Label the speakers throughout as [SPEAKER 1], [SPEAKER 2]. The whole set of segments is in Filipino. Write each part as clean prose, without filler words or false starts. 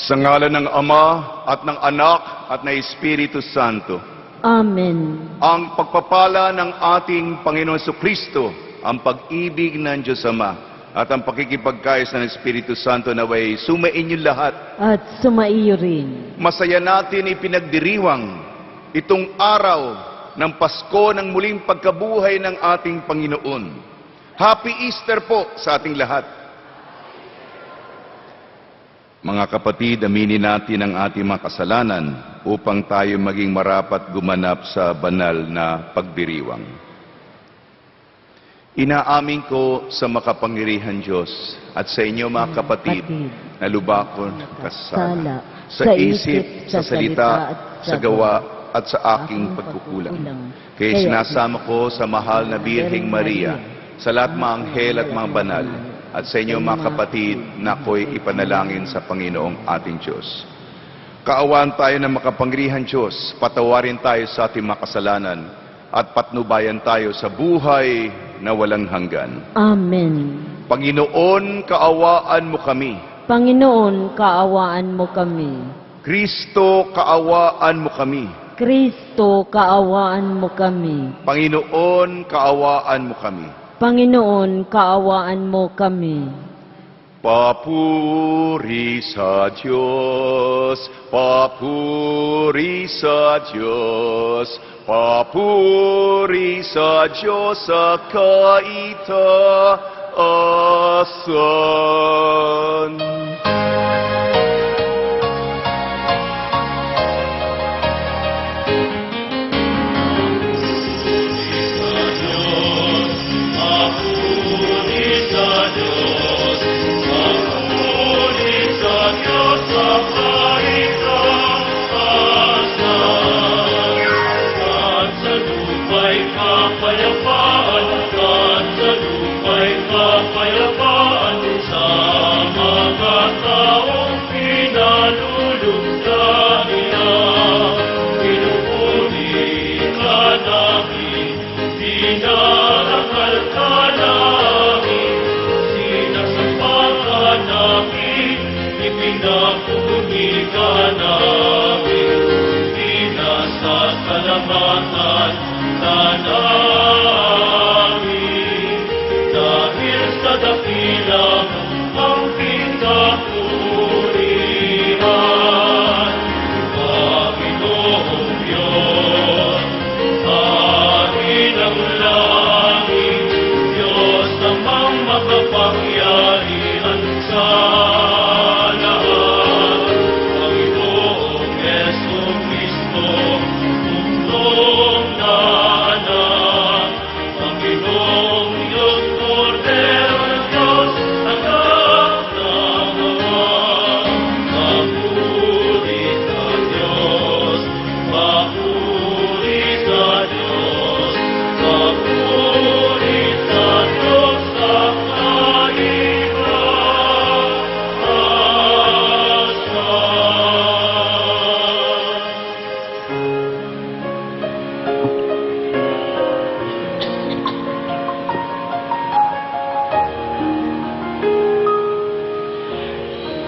[SPEAKER 1] Sa ngalan ng Ama at ng Anak at ng Espiritu Santo.
[SPEAKER 2] Amen.
[SPEAKER 1] Ang pagpapala ng ating Panginoon Jesucristo, ang pag-ibig ng Diyos Ama, at ang pakikipagkayos ng Espiritu Santo naway sumainyo lahat.
[SPEAKER 2] At sumaiyo rin.
[SPEAKER 1] Masaya natin ipinagdiriwang itong araw ng Pasko ng muling pagkabuhay ng ating Panginoon. Happy Easter po sa ating lahat. Mga kapatid, aminin natin ang ating mga kasalanan upang tayo maging marapat gumanap sa banal na pagdiriwang. Inaamin ko sa makapangyarihan Diyos at sa inyo mga kapatid na lubakon kasala sa isip, sa salita, sa gawa at sa aking pagkukulang. Kaya sinasama ko sa mahal na Birheng Maria, sa lahat mga anghel at mga banal, at sa inyo mga kapatid na ako'y ipanalangin sa Panginoong ating Diyos. Kaawaan tayo ng makapangyarihan Diyos, patawarin tayo sa ating mga kasalanan, at patnubayan tayo sa buhay na walang hanggan.
[SPEAKER 2] Amen.
[SPEAKER 1] Panginoon, kaawaan mo kami.
[SPEAKER 2] Panginoon, kaawaan mo kami.
[SPEAKER 1] Kristo, kaawaan mo kami.
[SPEAKER 2] Kristo, kaawaan mo kami.
[SPEAKER 1] Panginoon, kaawaan mo kami.
[SPEAKER 2] Panginoon, kaawaan mo kami.
[SPEAKER 1] Papuri sa Diyos, papuri sa Diyos, papuri sa Diyos sa kaitaasan.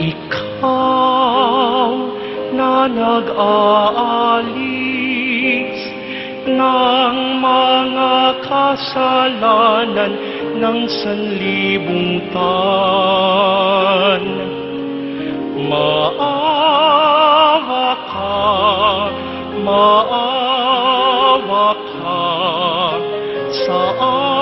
[SPEAKER 3] Ikaw na nag-aalis ng mga kasalanan ng sanlibutan. Maawa ka sa amin.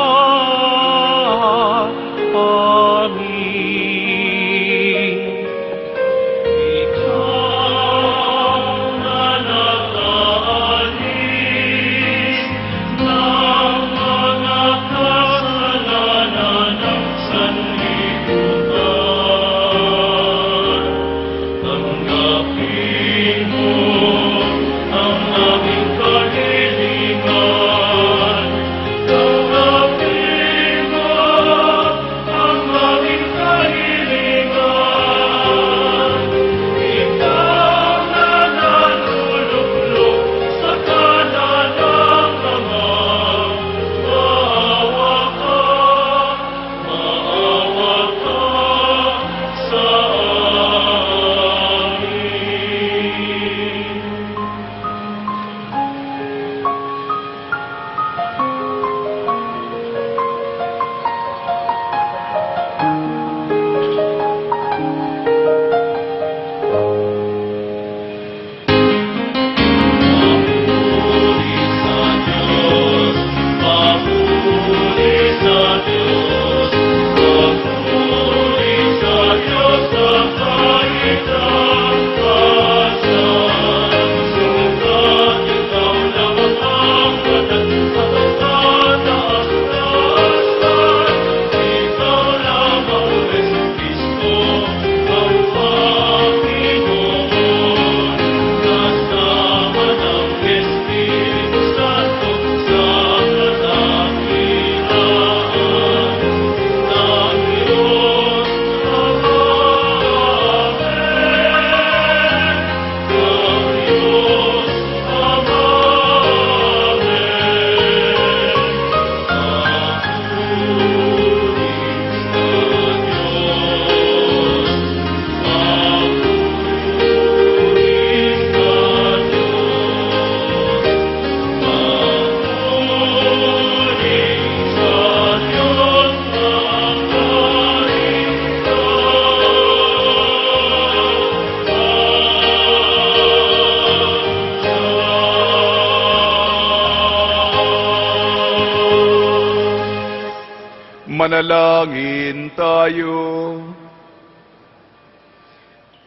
[SPEAKER 1] Manalangin tayo.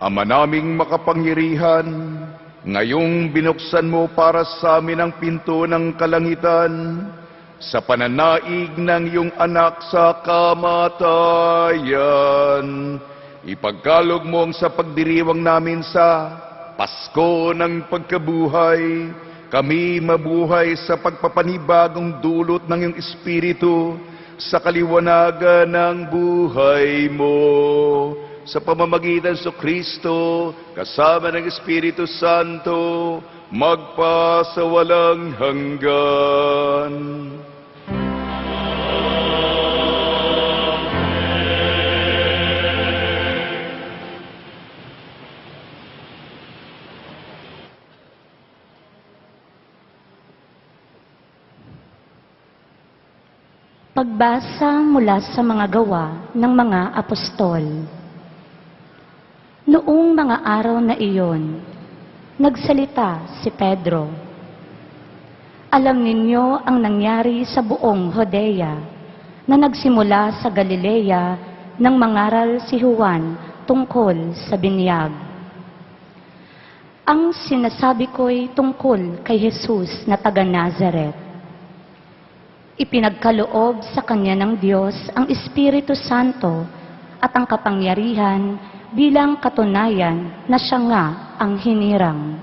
[SPEAKER 1] Ama naming makapangyarihan, ngayong binuksan mo para sa amin ang pinto ng kalangitan, sa pananaig ng iyong anak sa kamatayan, ipagkalog mo ang sa pagdiriwang namin sa Pasko ng pagkabuhay, kami mabuhay sa pagpapanibagong dulot ng iyong Espiritu sa kaliwanagan ng buhay mo. Sa pamamagitan sa Kristo, kasama ng Espiritu Santo, magpasawalang hanggan.
[SPEAKER 4] Pagbasa mula sa mga gawa ng mga apostol. Noong mga araw na iyon, nagsalita si Pedro. Alam ninyo ang nangyari sa buong Judea, na nagsimula sa Galilea nang mangaral si Juan tungkol sa binyag. Ang sinasabi ko'y tungkol kay Jesus na taga Nazaret. Ipinagkaloob sa kanya ng Diyos ang Espiritu Santo at ang kapangyarihan bilang katunayan na siya nga ang hinirang.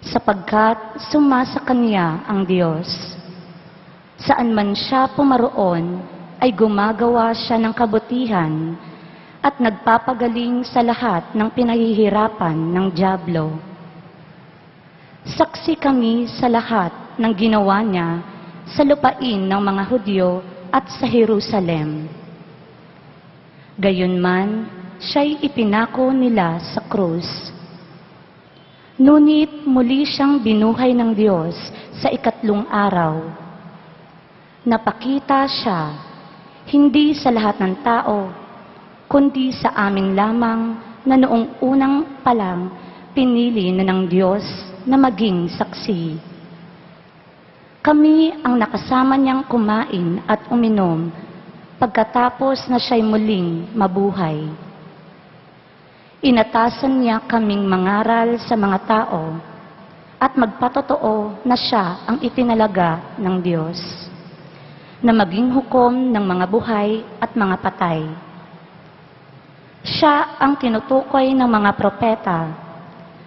[SPEAKER 4] Sapagkat sumasa kanya ang Diyos. Saan man siya pumaroon, ay gumagawa siya ng kabutihan at nagpapagaling sa lahat ng pinahihirapan ng dyablo. Saksi kami sa lahat ng ginawa niya sa lupain ng mga Hudyo at sa Jerusalem. Gayunman, siya'y ipinako nila sa krus. Ngunit muli siyang binuhay ng Diyos sa ikatlong araw. Napakita siya, hindi sa lahat ng tao, kundi sa amin lamang na noong unang palang pinili na ng Diyos na maging saksi. Kami ang nakasama niyang kumain at uminom pagkatapos na siya'y muling mabuhay. Inatasan niya kaming mangaral sa mga tao at magpatotoo na siya ang itinalaga ng Diyos, na maging hukom ng mga buhay at mga patay. Siya ang tinutukoy ng mga propeta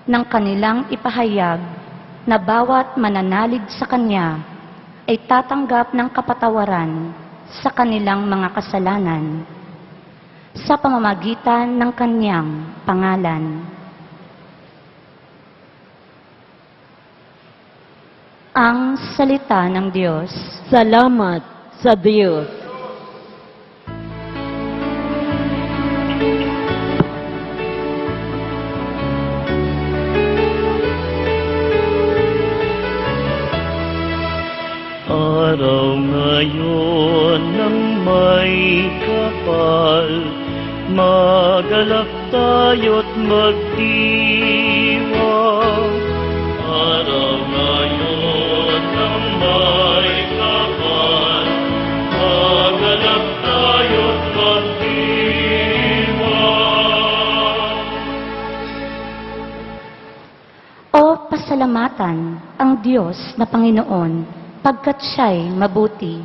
[SPEAKER 4] ng kanilang ipahayag na bawat mananalig sa Kanya ay tatanggap ng kapatawaran sa kanilang mga kasalanan sa pamamagitan ng Kanyang pangalan. Ang salita ng Diyos.
[SPEAKER 2] Salamat sa Diyos.
[SPEAKER 3] Araw ngayon ng may kapal, magalak tayo't magdiwang. Araw ngayon ng may kapal, magalak tayo't magdiwang.
[SPEAKER 4] O pasalamatan ang Diyos na Panginoon, pagkat siya'y mabuti.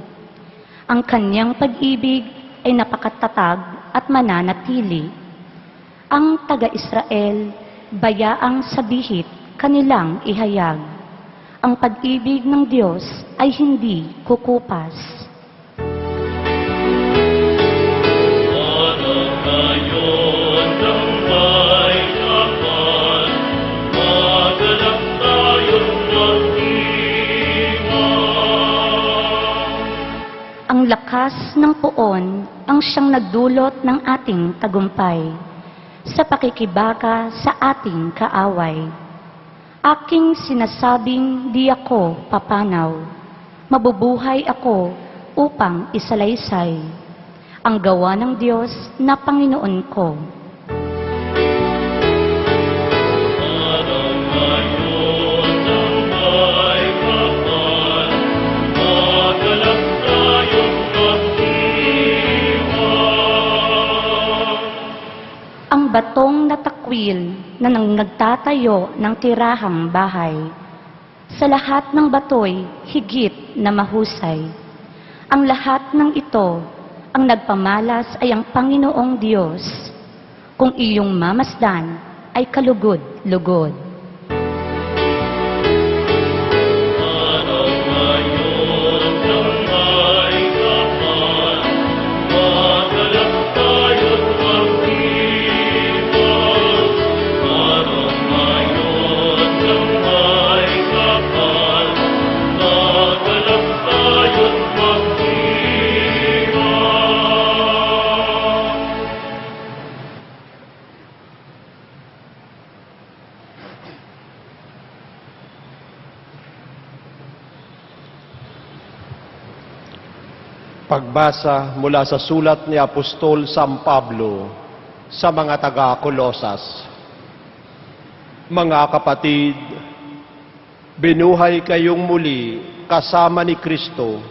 [SPEAKER 4] Ang Kanyang pag-ibig ay napakatatag at mananatili. Ang taga-Israel, bayaang sabihit kanilang ihayag. Ang pag-ibig ng Diyos ay hindi kukupas.
[SPEAKER 3] Araw ngayon ng may kapal, magalak tayo't magdiwang.
[SPEAKER 4] Ang lakas ng puon ang siyang nagdulot ng ating tagumpay sa pakikibaka sa ating kaaway. Aking sinasabing di ako papanaw, mabubuhay ako upang isalaysay ang gawa ng Diyos na Panginoon ko.
[SPEAKER 3] Araw ngayon ng may kapal, magalak tayo't magdiwang.
[SPEAKER 4] bituin na nagtatayo ng tirahang bahay. Sa lahat ng batoy, higit na mahusay. Ang lahat ng ito, ang nagpamalas ay ang Panginoong Diyos. Kung iyong mamasdan, ay kalugod-lugod.
[SPEAKER 5] Pagbasa mula sa sulat ni Apostol San Pablo sa mga taga-Kolosas. Mga kapatid, binuhay kayong muli kasama ni Kristo,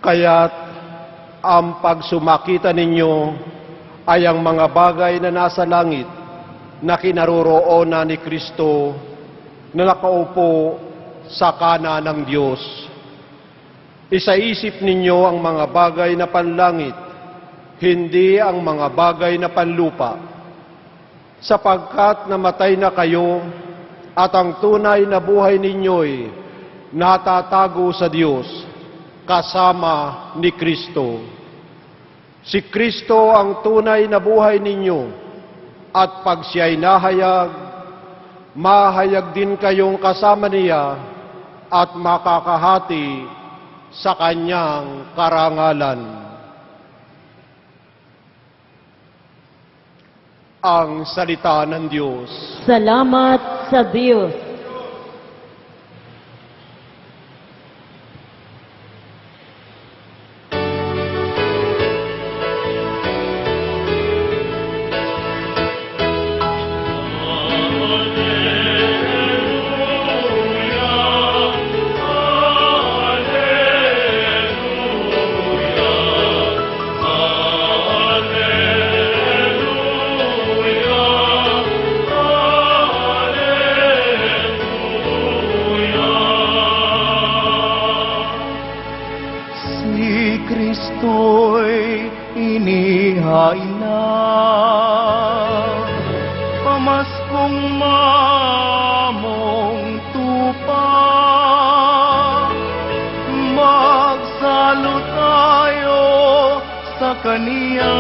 [SPEAKER 5] kaya't ang pagsumakita ninyo ay ang mga bagay na nasa langit na kinaroroonan ni Kristo na nakaupo sa kanan ng Diyos. Isaisip ninyo ang mga bagay na panlangit, hindi ang mga bagay na panlupa, sapagkat namatay na kayo at ang tunay na buhay ninyo'y natatago sa Diyos kasama ni Kristo. Si Kristo ang tunay na buhay ninyo at pag siya'y nahayag, mahayag din kayong kasama niya at makakahati sa kanyang karangalan. Ang salita ng Diyos.
[SPEAKER 2] Salamat sa Diyos.
[SPEAKER 1] Kristo'y inihain na, pamaskong mamong tupa, magsalo tayo sa Kaniya.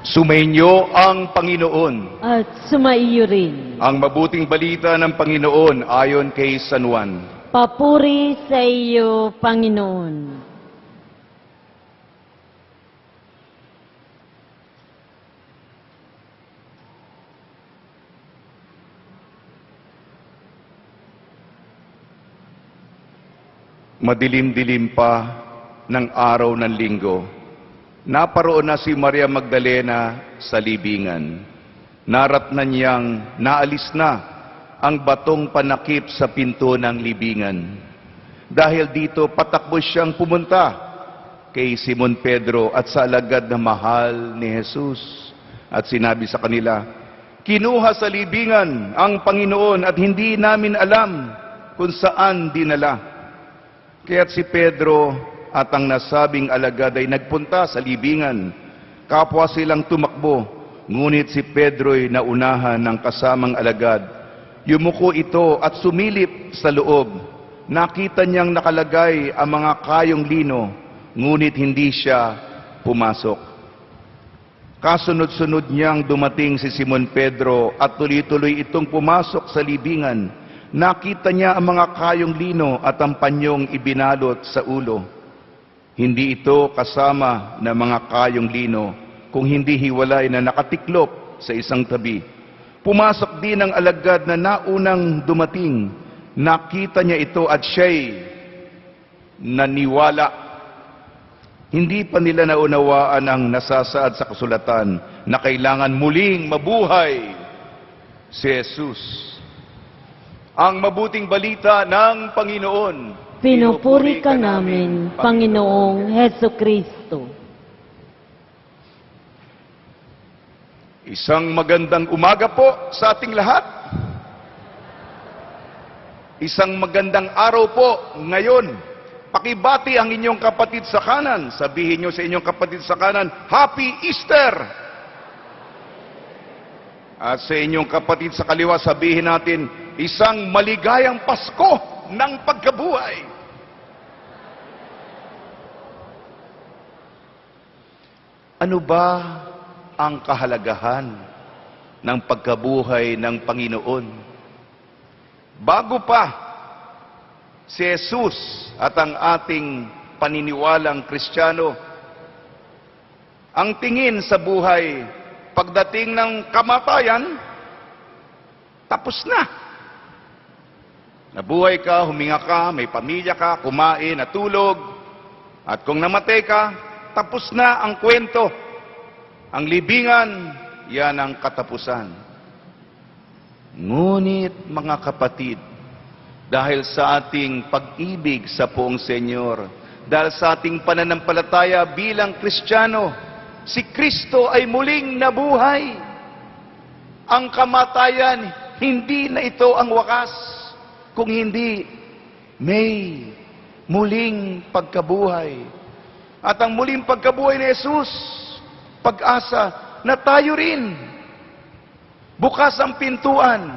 [SPEAKER 1] Sumainyo ang Panginoon.
[SPEAKER 2] At sumaiyo rin.
[SPEAKER 1] Ang mabuting balita ng Panginoon ayon kay San Juan.
[SPEAKER 2] Papuri sa iyo, Panginoon.
[SPEAKER 1] Madilim-dilim pa ng araw ng linggo, naparoon na si Maria Magdalena sa libingan. Naratnan niyang naalis na ang batong panakip sa pinto ng libingan. Dahil dito, patakbo siyang pumunta kay Simon Pedro at sa alagad na mahal ni Jesus. At sinabi sa kanila, "Kinuha sa libingan ang Panginoon at hindi namin alam kung saan dinala." Kaya't si Pedro at ang nasabing alagad ay nagpunta sa libingan. Kapwa silang tumakbo, ngunit si Pedro'y naunahan ng kasamang alagad. Yumuko ito at sumilip sa loob. Nakita niyang nakalagay ang mga kayong lino, ngunit hindi siya pumasok. Kasunod-sunod niyang dumating si Simon Pedro at tuloy-tuloy itong pumasok sa libingan. Nakita niya ang mga kayong lino at ang panyong ibinalot sa ulo. Hindi ito kasama ng mga kayong lino, kung hindi hiwalay na nakatiklop sa isang tabi. Pumasok din ang alagad na naunang dumating. Nakita niya ito at siya'y naniwala. Hindi pa nila naunawaan ang nasasaad sa kasulatan na kailangan muling mabuhay si Jesus. Ang mabuting balita ng Panginoon.
[SPEAKER 2] Pinupuri ka namin, Panginoong Heso Kristo.
[SPEAKER 1] Isang magandang umaga po sa ating lahat. Isang magandang araw po ngayon. Pakibati ang inyong kapatid sa kanan. Sabihin nyo sa inyong kapatid sa kanan, Happy Easter! At sa inyong kapatid sa kaliwa, sabihin natin, isang maligayang Pasko ng pagkabuhay. Ano ba ang kahalagahan ng pagkabuhay ng Panginoon? Bago pa si Jesus at ang ating paniniwalang Kristiyano, ang tingin sa buhay pagdating ng kamatayan, tapos na. Nabuhay ka, huminga ka, may pamilya ka, kumain, natulog, at kung namatay ka, tapos na ang kwento. Ang libingan, yan ang katapusan. Ngunit mga kapatid, dahil sa ating pag-ibig sa poong Senyor, dahil sa ating pananampalataya bilang Kristiyano, si Kristo ay muling nabuhay. Ang kamatayan, hindi na ito ang wakas, kung hindi may muling pagkabuhay. At ang muling pagkabuhay ni Jesus, pag-asa na tayo rin. Bukas ang pintuan.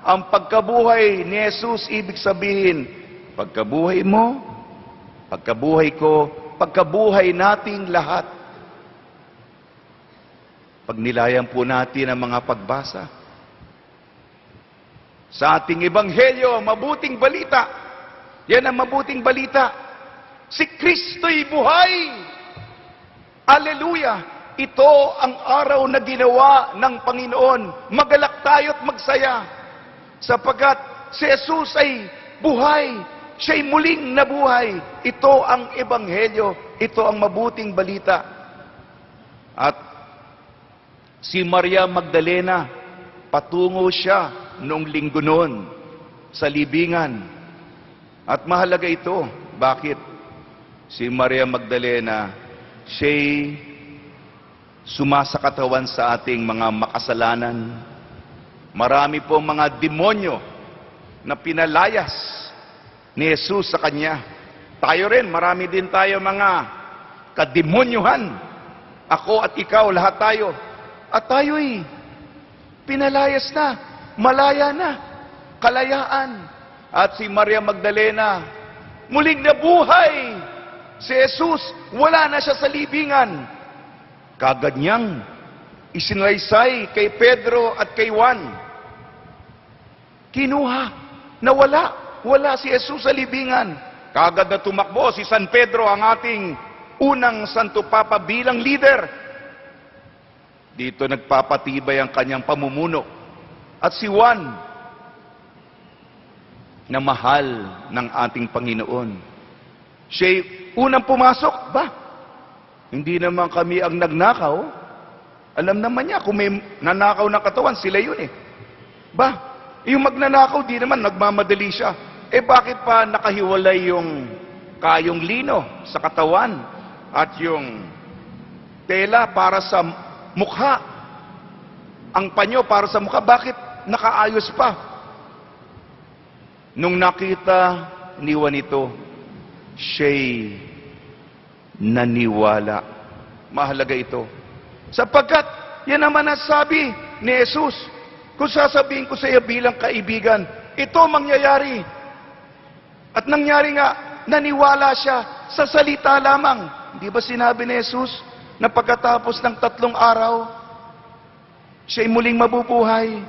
[SPEAKER 1] Ang pagkabuhay ni Jesus, ibig sabihin, pagkabuhay mo, pagkabuhay ko, pagkabuhay nating lahat. Pag nilayan po natin ang mga pagbasa sa ating ebanghelyo, mabuting balita. Yan ang mabuting balita. Si Kristo'y buhay. Aleluya! Ito ang araw na ginawa ng Panginoon. Magalak tayo at magsaya. Sapagkat si Jesus ay buhay. Siya'y muling nabuhay. Ito ang ebanghelyo. Ito ang mabuting balita. At si Maria Magdalena, patungo siya noong linggo noon sa libingan. At mahalaga ito. Bakit? Si Maria Magdalena, siya'y sumasakatawan sa ating mga makasalanan. Marami pong mga demonyo na pinalayas ni Jesus sa kanya. Tayo rin, marami din tayo mga kademonyuhan. Ako at ikaw, lahat tayo. At tayo'y pinalayas na, malaya na, kalayaan. At si Maria Magdalena, muling nabuhay. Si Jesus, wala na siya sa libingan. Kagad niyang isinaysay kay Pedro at kay Juan. Kinuha, nawala. Wala si Jesus sa libingan. Kagad na tumakbo si San Pedro, ang ating unang Santo Papa bilang leader. Dito nagpapatibay ang kanyang pamumuno. At si Juan, na mahal ng ating Panginoon. Siya'y unang pumasok ba? Hindi naman kami ang nagnakaw. Alam naman niya, kung may nanakaw ng katawan, sila yun eh. Ba, yung magnanakaw, di naman, nagmamadali siya. Eh bakit pa nakahiwalay yung kayong lino sa katawan at yung tela para sa mukha? Ang panyo para sa mukha, bakit nakaayos pa? Nung nakita ni Juan ito, siya'y naniwala. Mahalaga ito. Sapagkat, yan naman ang sabi ni Jesus. Kung sasabihin ko sa iyo bilang kaibigan, ito mangyayari. At nangyari nga, naniwala siya sa salita lamang. Di ba sinabi ni Jesus na pagkatapos ng 3 araw, siya'y muling mabubuhay?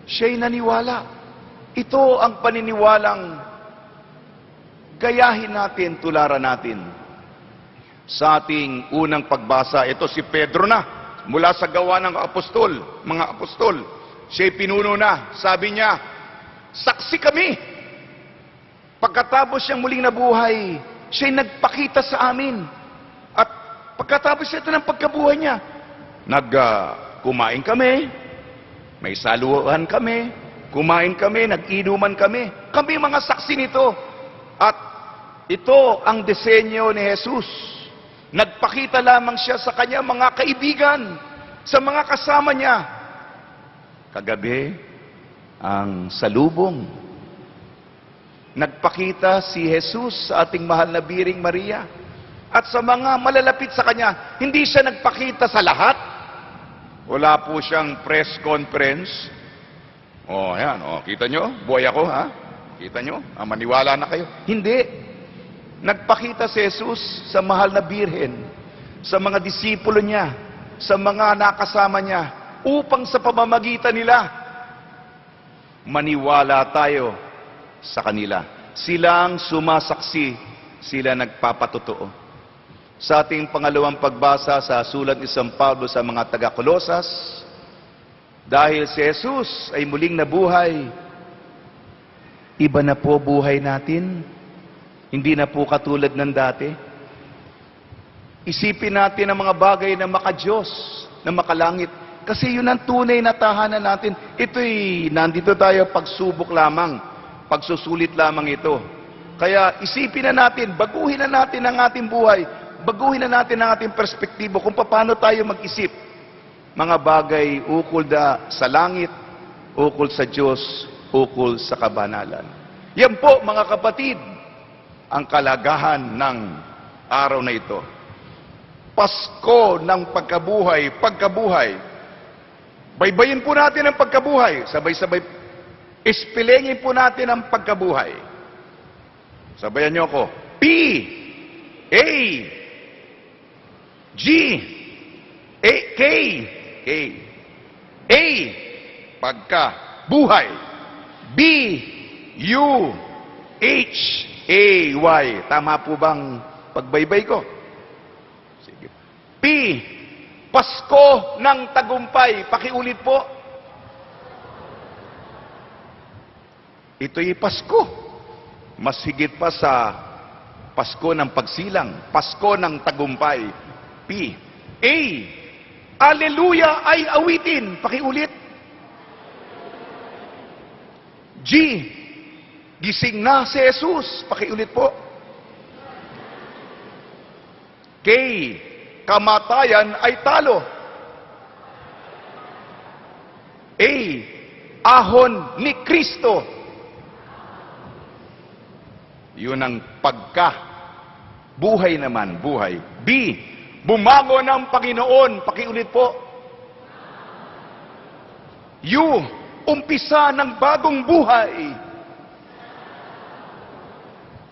[SPEAKER 1] Siya'y naniwala. Ito ang paniniwalang gayahin natin, tularan natin. Sa ating unang pagbasa, ito si Pedro na, mula sa gawa ng mga apostol. Siya'y pinuno na, sabi niya, saksi kami. Pagkatapos siyang muling nabuhay, siya'y nagpakita sa amin. At pagkatapos ito ng pagkabuhay niya, kumain kami, may saluhan kami, kumain kami, nag-inuman kami. Kami mga saksi nito. At ito ang disenyo ni Jesus. Nagpakita lamang siya sa kanya mga kaibigan, sa mga kasama niya. Kagabi, ang salubong. Nagpakita si Jesus sa ating mahal na Biring Maria. At sa mga malalapit sa kanya, hindi siya nagpakita sa lahat. Wala po siyang press conference. Yan, kita nyo? Buhay ako, ha? Kita nyo? Maniwala na kayo. Hindi. Nagpakita si Jesus sa mahal na Birhen, sa mga disipulo niya, sa mga nakasama niya, upang sa pamamagitan nila, maniwala tayo sa kanila. Silang sumasaksi, sila nagpapatotoo. Sa ating pangalawang pagbasa sa sulat ni San Pablo sa mga taga-Kolosas, dahil si Jesus ay muling nabuhay, iba na po buhay natin. Hindi na po katulad ng dati. Isipin natin ang mga bagay na maka-Diyos, na makalangit. Kasi yun ang tunay na tahanan natin. Ito'y, nandito tayo pagsubok lamang, pagsusulit lamang ito. Kaya isipin na natin, baguhin na natin ang ating buhay, baguhin na natin ang ating perspektibo kung paano tayo mag-isip. Mga bagay ukol sa langit, ukol sa Diyos, ukol sa kabanalan. Yan po, mga kapatid, ang kalagahan ng araw na ito. Pasko ng pagkabuhay. Baybayin po natin ang pagkabuhay. Sabay-sabay, ispilengin po natin ang pagkabuhay. Sabayan niyo ako. P, A, G, A, K, A, pagkabuhay. B, U, H, A-Y. Tama po bang pagbaybay ko? Sige. P. Pasko ng tagumpay. Pakiulit po. Ito'y Pasko. Mas higit pa sa Pasko ng pagsilang. Pasko ng tagumpay. P. A. Aleluya ay awitin. Pakiulit. G. Gising na si Jesus. Pakiulit po. K. Kamatayan ay talo. A. Ahon ni Kristo. Yun ang buhay naman, buhay. B. Bumangon ng Panginoon. Pakiulit po. U. Umpisa ng bagong buhay.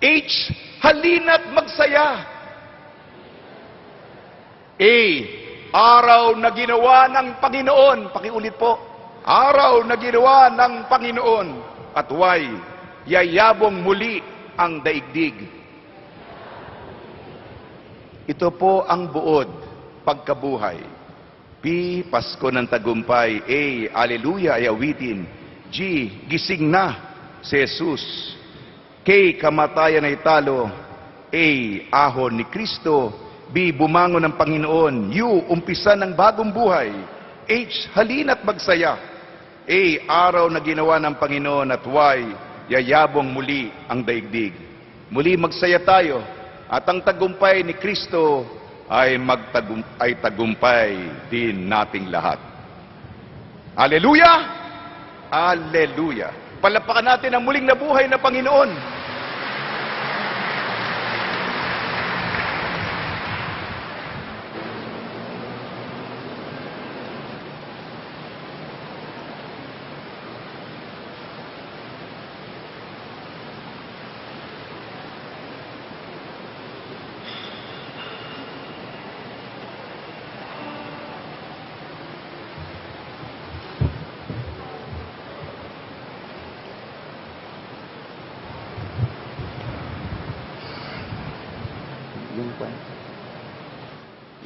[SPEAKER 1] H. Halina't magsaya. A. Araw na ginawa ng Panginoon. Pakiulit po. Araw na ginawa ng Panginoon. At Y. Yayabong muli ang daigdig. Ito po ang buod, pagkabuhay. P. Pasko ng tagumpay. A. Aleluya ay awitin. G. Gising na si Jesus. K. Kamatayan ay talo. A. Ahon ni Kristo. B. Bumangon ng Panginoon. U. Umpisa ng bagong buhay. H. Halina't magsaya. A. Araw na ginawa ng Panginoon. At Y. Yayabong muli ang daigdig. Muli magsaya tayo. At ang tagumpay ni Kristo ay tagumpay din nating lahat. Hallelujah! Hallelujah! Palapakan natin ang muling nabuhay na Panginoon.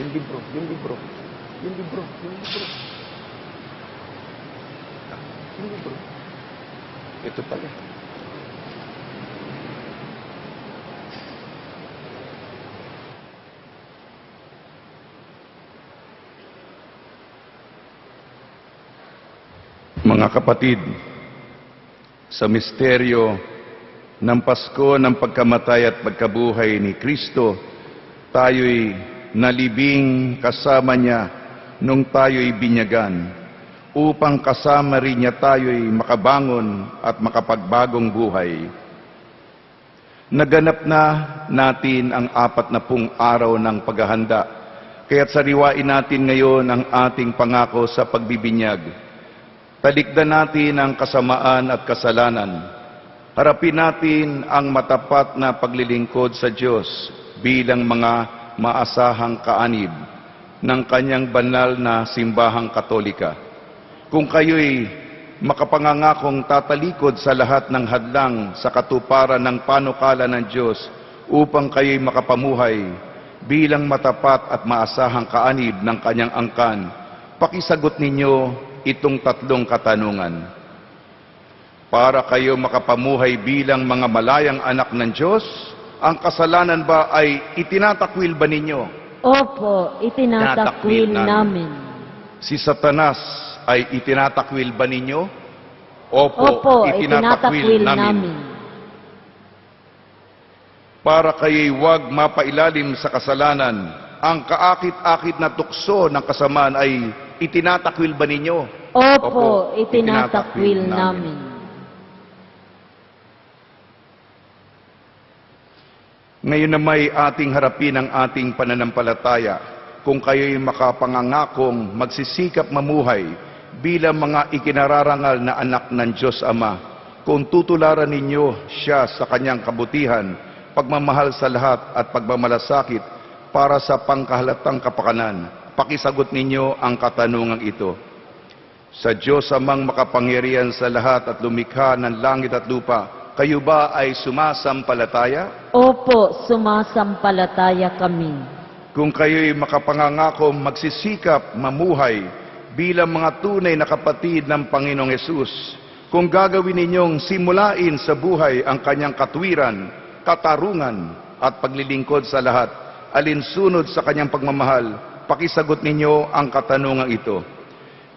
[SPEAKER 1] Yung libro, yung libro. Yung libro, yung libro. Yung libro. Ito pala. Mga kapatid, sa misteryo ng Pasko ng pagkamatay at pagkabuhay ni Kristo, tayo'y nalibing kasama niya nung tayo'y binyagan, upang kasama rin niya tayo'y makabangon at makapagbagong buhay. Naganap na natin ang 40 araw ng paghahanda, kaya't sariwain natin ngayon ang ating pangako sa pagbibinyag. Talikdan natin ang kasamaan at kasalanan. Harapin natin ang matapat na paglilingkod sa Diyos bilang mga maasahang kaanib ng kanyang banal na simbahang Katolika. Kung kayo'y makapangangakong tatalikod sa lahat ng hadlang sa katuparan ng panukala ng Diyos upang kayo'y makapamuhay bilang matapat at maasahang kaanib ng kanyang angkan, pakisagot ninyo itong 3 katanungan. Para kayo makapamuhay bilang mga malayang anak ng Diyos, ang kasalanan ba ay itinatakwil ba ninyo?
[SPEAKER 2] Opo, itinatakwil namin.
[SPEAKER 1] Si Satanas ay itinatakwil ba ninyo?
[SPEAKER 2] Opo, itinatakwil namin.
[SPEAKER 1] Para kayo'y huwag mapailalim sa kasalanan, ang kaakit-akit na tukso ng kasamaan ay itinatakwil ba ninyo?
[SPEAKER 2] Opo, itinatakwil namin.
[SPEAKER 1] Ngayon na may ating harapin ang ating pananampalataya, kung kayo'y makapangangakong magsisikap mamuhay bilang mga ikinararangal na anak ng Diyos Ama, kung tutularan ninyo siya sa kanyang kabutihan, pagmamahal sa lahat at pagmamalasakit para sa pangkahalatang kapakanan, pakisagot ninyo ang katanungang ito. Sa Diyos Amang makapangyarihan sa lahat at lumikha ng langit at lupa, kayo ba ay sumasampalataya?
[SPEAKER 2] Opo, sumasampalataya kami.
[SPEAKER 1] Kung kayo'y makapangangako magsisikap mamuhay bilang mga tunay na kapatid ng Panginoong Hesus, kung gagawin ninyong simulain sa buhay ang kanyang katwiran, katarungan at paglilingkod sa lahat, alinsunod sa kanyang pagmamahal, pakisagot ninyo ang katanungang ito.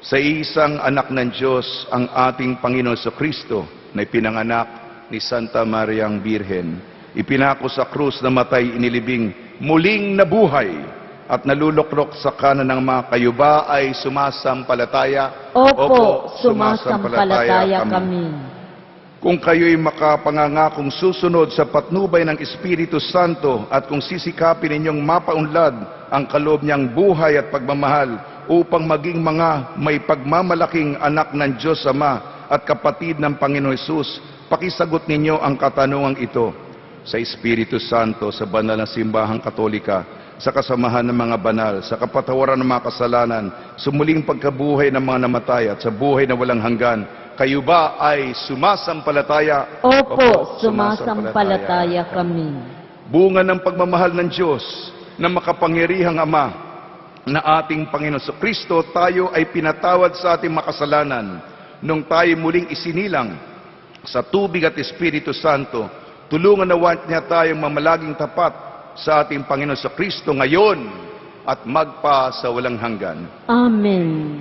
[SPEAKER 1] Sa isang anak ng Diyos, ang ating Panginoon Kristo, na ipinanganak ni Santa Mariang Birhen, ipinako sa krus na matay inilibing, muling nabuhay at naluluklok sa kanan ng mga kayo ba ay sumasampalataya?
[SPEAKER 2] Opo, sumasampalataya kami.
[SPEAKER 1] Kung kayo'y makapangangakong susunod sa patnubay ng Espiritu Santo at kung sisikapin ninyong mapaunlad ang kaloob niyang buhay at pagmamahal upang maging mga may pagmamalaking anak ng Diyos Ama at kapatid ng Panginoon Hesus, pakisagot ninyo ang katanungang ito. Sa Espiritu Santo, sa banal na simbahang Katolika, sa kasamahan ng mga banal, sa kapatawaran ng mga kasalanan, sa muling pagkabuhay ng mga namatay at sa buhay na walang hanggan, kayo ba ay sumasampalataya?
[SPEAKER 2] Opo, sumasampalataya kami.
[SPEAKER 1] Bunga ng pagmamahal ng Diyos na makapangyarihang Ama na ating Panginoon Kristo, tayo ay pinatawad sa ating makasalanan nung tayo muling isinilang sa tubig at Espiritu Santo. Tulungan nawa niya tayong mamalaging tapat sa ating Panginoon Kristo ngayon at magpa sa walang hanggan.
[SPEAKER 2] Amen.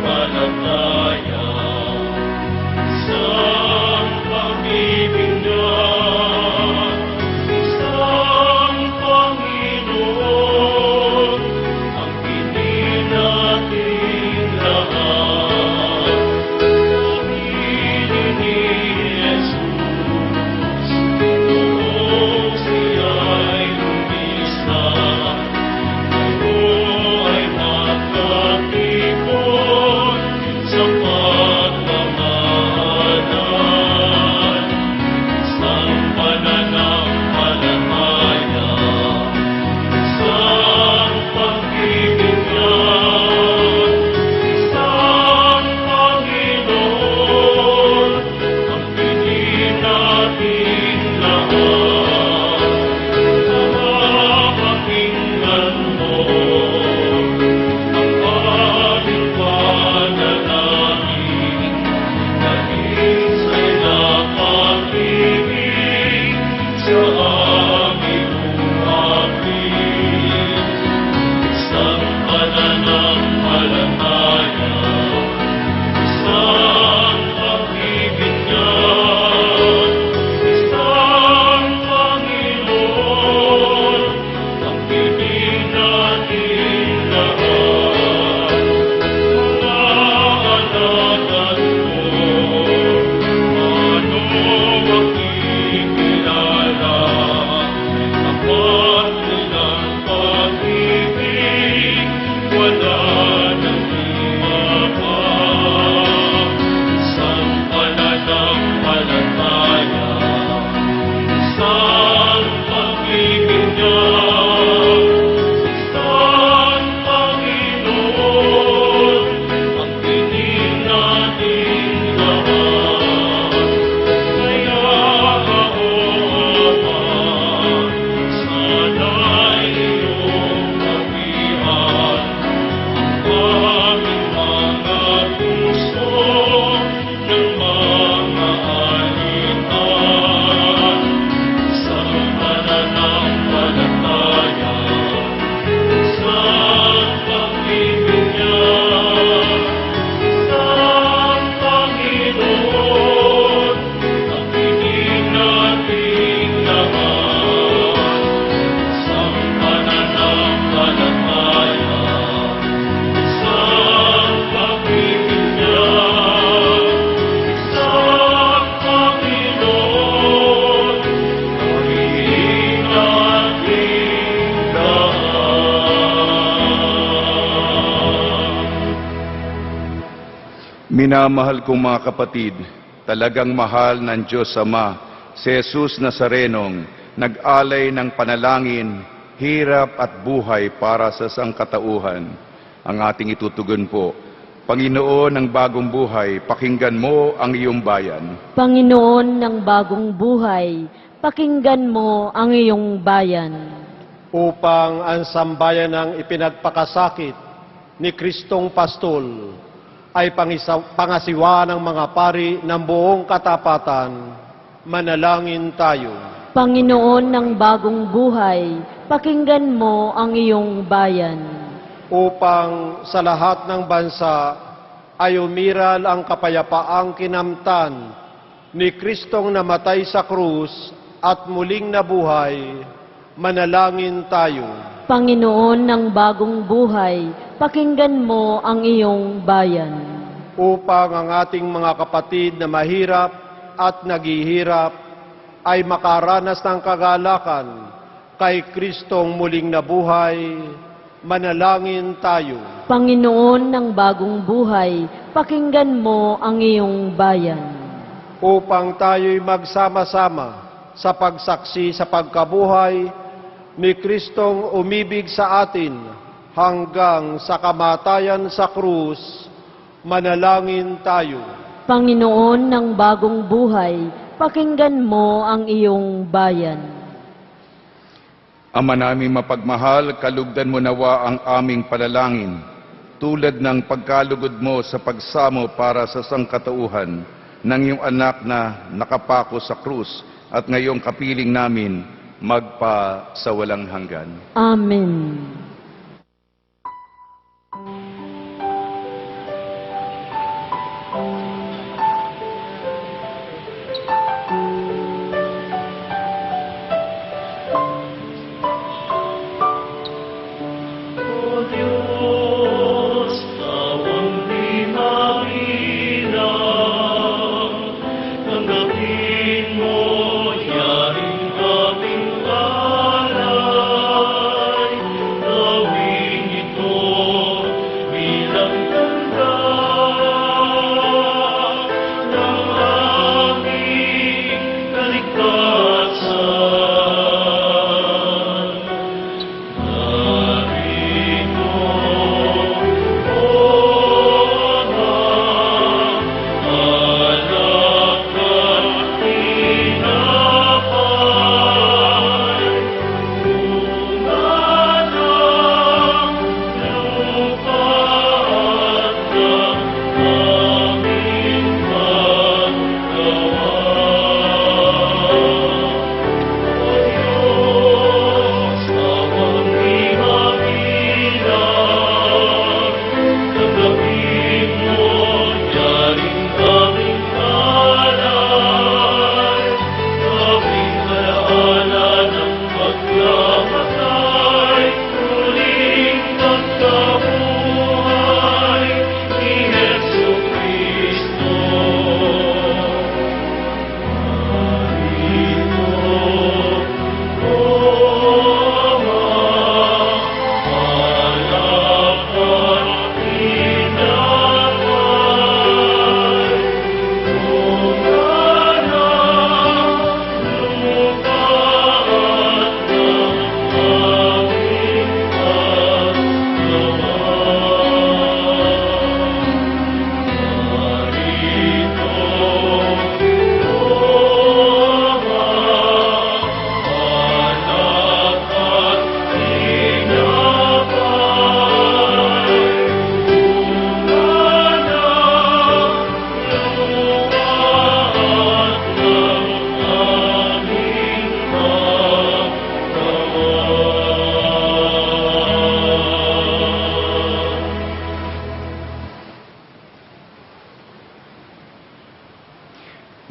[SPEAKER 3] Palataya sa pagbibinyag, isang Panginoon ang pinili nating lahat. Pinili ni Jesus noon
[SPEAKER 1] Minamahal kong mga kapatid, talagang mahal ng Diyos Ama si Jesus Nazarenong nag-alay ng panalangin, hirap at buhay para sa sangkatauhan. Ang ating itutugon po, Panginoon ng bagong buhay, pakinggan mo ang iyong bayan.
[SPEAKER 2] Panginoon ng bagong buhay, pakinggan mo ang iyong bayan.
[SPEAKER 5] Upang ang sambayan ng ipinagpakasakit ni Kristong Pastol ay pangasiwa ng mga pari ng buong katapatan, manalangin tayo.
[SPEAKER 2] Panginoon ng bagong buhay, pakinggan mo ang iyong bayan.
[SPEAKER 5] Upang sa lahat ng bansa ay umiral ang kapayapaang kinamtan ni Kristong namatay sa krus at muling nabuhay, manalangin tayo.
[SPEAKER 2] Panginoon ng bagong buhay, pakinggan mo ang iyong bayan.
[SPEAKER 5] Upang ang ating mga kapatid na mahirap at naghihirap ay makaranas ng kagalakan kay Kristong muling nabuhay, manalangin tayo.
[SPEAKER 2] Panginoon ng bagong buhay, pakinggan mo ang iyong bayan.
[SPEAKER 5] Upang tayo'y magsama-sama sa pagsaksi sa pagkabuhay ni Kristong umibig sa atin hanggang sa kamatayan sa krus, manalangin tayo.
[SPEAKER 2] Panginoon ng bagong buhay, pakinggan mo ang iyong bayan.
[SPEAKER 1] Ama naming mapagmahal, kalugdan mo nawa ang aming panalangin, tulad ng pagkalugod mo sa pagsamo para sa sangkatauhan ng iyong anak na nakapako sa krus at ngayong kapiling namin magpa sa walang hanggan.
[SPEAKER 2] Amen.
[SPEAKER 3] O Diyos, tawang di mabilang, tanggapin mo yaring aming alay, gawin ito bilang tanda ng aming kaligtasan.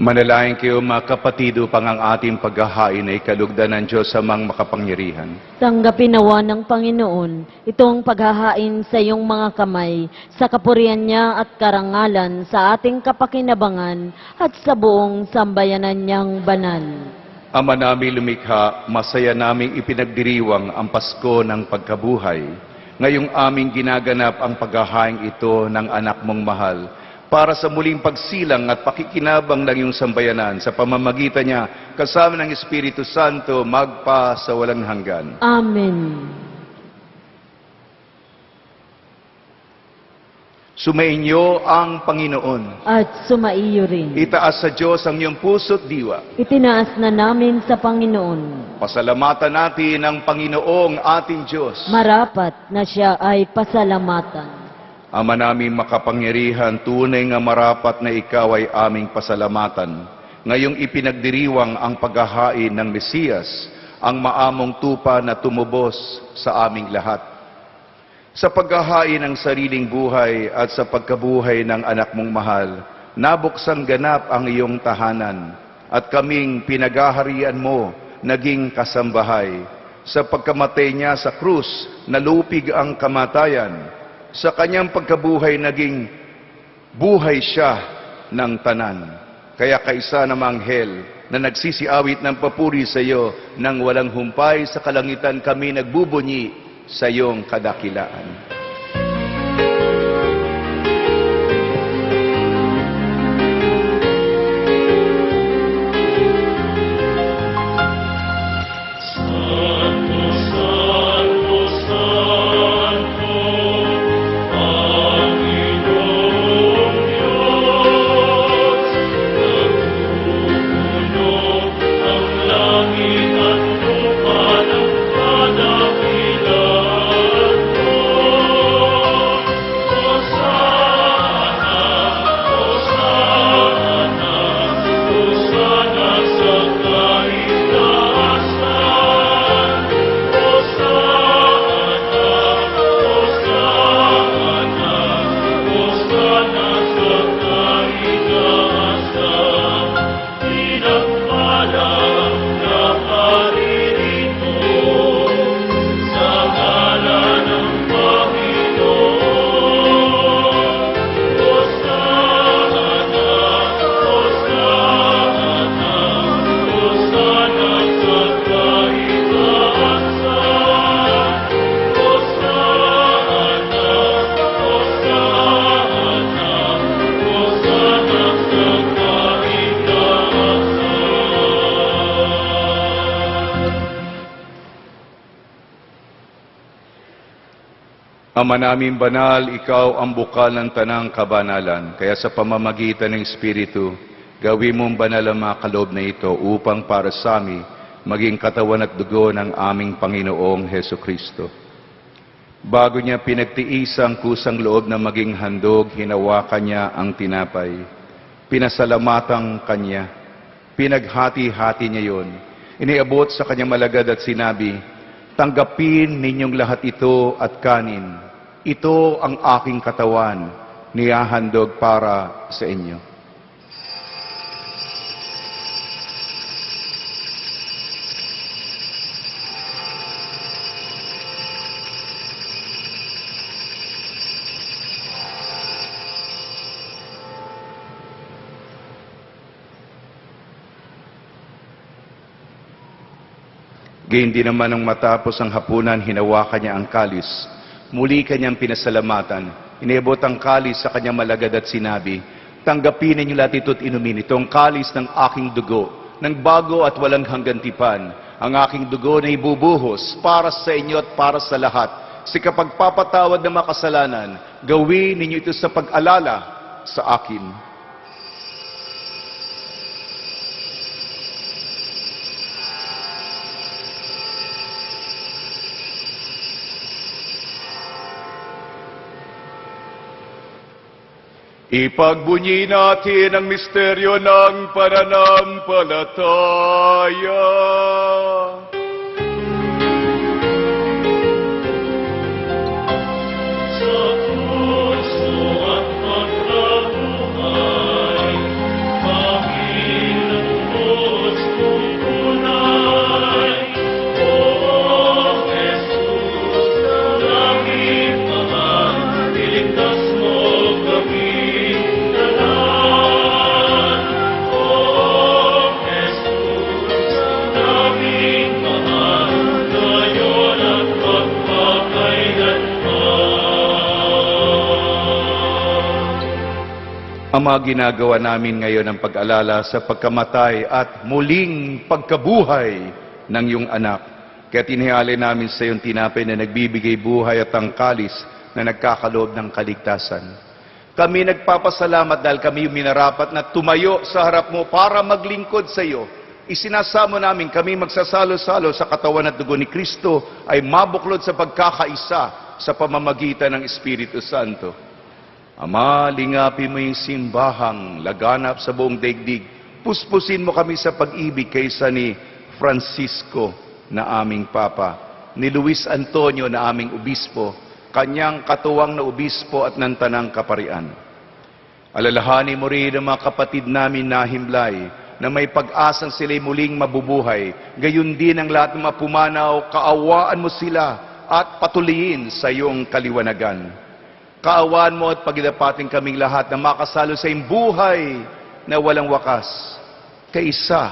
[SPEAKER 1] Manalangin kayo mga kapatid upang ang ating paghahain ay kalugdan ng Diyos amang makapangyarihan.
[SPEAKER 2] Tanggapin nawa ng Panginoon itong paghahain sa iyong mga kamay, sa kapurihan niya at karangalan, sa ating kapakinabangan at sa buong sambayanan niyang banal.
[SPEAKER 1] Ama namin lumikha, masaya naming ipinagdiriwang ang Pasko ng pagkabuhay. Ngayong aming ginaganap ang paghahain ito ng anak mong mahal, para sa muling pagsilang at pakikinabang ng iyong sambayanan sa pamamagitan niya kasama ng Espiritu Santo magpa sa walang hanggan.
[SPEAKER 2] Amen.
[SPEAKER 1] Sumainyo ang Panginoon.
[SPEAKER 2] At sumaiyo rin.
[SPEAKER 1] Itaas sa Diyos ang iyong puso't diwa.
[SPEAKER 2] Itinaas na namin sa Panginoon.
[SPEAKER 1] Pasalamatan natin ang Panginoong ating Diyos.
[SPEAKER 2] Marapat na siya ay pasalamatan.
[SPEAKER 1] Ama naming makapangyarihan, tunay nga marapat na ikaw ay aming pasalamatan. Ngayong ipinagdiriwang ang paghahain ng Mesiyas, ang maamong tupa na tumubos sa aming lahat. Sa paghahain ng sariling buhay at sa pagkabuhay ng anak mong mahal, nabuksang ganap ang iyong tahanan at kaming pinaghaharian mo naging kasambahay. Sa pagkamatay niya sa krus, nalupig ang kamatayan. Sa kanyang pagkabuhay naging buhay siya ng tanan. Kaya kaisa na manghel na nagsisiawit ng papuri sa iyo nang walang humpay sa kalangitan kami nagbubunyi sa iyong kadakilaan. Ama namin banal, ikaw ang bukal ng tanang kabanalan. Kaya sa pamamagitan ng Espiritu, gawin mong banal ang mga kaloob na ito upang para sa amin maging katawan at dugo ng aming Panginoong Heso Kristo. Bago niya pinagtiis ang kusang loob na maging handog, hinawakan niya ang tinapay. Pinasalamatan kanya. Pinaghati-hati niya yon. Iniabot sa kanyang malagad at sinabi, "Tanggapin ninyong lahat ito at kanin. Ito ang aking katawan, nihahandog para sa inyo." Gayon din naman nang matapos ang hapunan, hinawakan niya ang kalis. Muli kanyang pinasalamatan. Inebot ang kalis sa kanyang malagad at sinabi, "Tanggapin ninyo lahat ito't inumin. Ito ang kalis ng aking dugo, ng bago at walang hanggantipan. Ang aking dugo na ibubuhos para sa inyo at para sa lahat. Sa kapagpapatawad ng makasalanan, gawin ninyo ito sa pag-alala sa akin." Ipagbunyi natin ang misteryo ng pananampalataya.
[SPEAKER 3] Sa puso at pagkabuhay, kami nagbuhos kong tunay. O Jesus, langit mahal, iligtas mo kami. O Jesus,
[SPEAKER 1] Ama, ginagawa namin ngayon ang pag-alala sa pagkamatay at muling pagkabuhay ng iyong anak. Kaya tinihali namin sa iyong tinapay na nagbibigay buhay at ang kalis na nagkakaloob ng kaligtasan. Kami nagpapasalamat dahil kami minarapat na tumayo sa harap mo para maglingkod sa iyo. Isinasamo namin kami magsasalo-salo sa katawan at dugo ni Kristo ay mabuklod sa pagkakaisa sa pamamagitan ng Espiritu Santo. Ama, lingapin mo yung simbahang laganap sa buong daigdig. Puspusin mo kami sa pag-ibig kaysa ni Francisco na aming Papa, ni Luis Antonio na aming Obispo, kanyang katuwang na Obispo at ng Tanang Kaparian. Alalahanin mo rin ang mga kapatid namin na himlay na may pag-asang sila'y muling mabubuhay. Gayon din ang lahat ng mapumanaw, kaawaan mo sila at patuloyin sa iyong kaliwanagan. Kaawaan mo at pagidapatin kaming lahat na makasalo sa iyong buhay na walang wakas, kaisa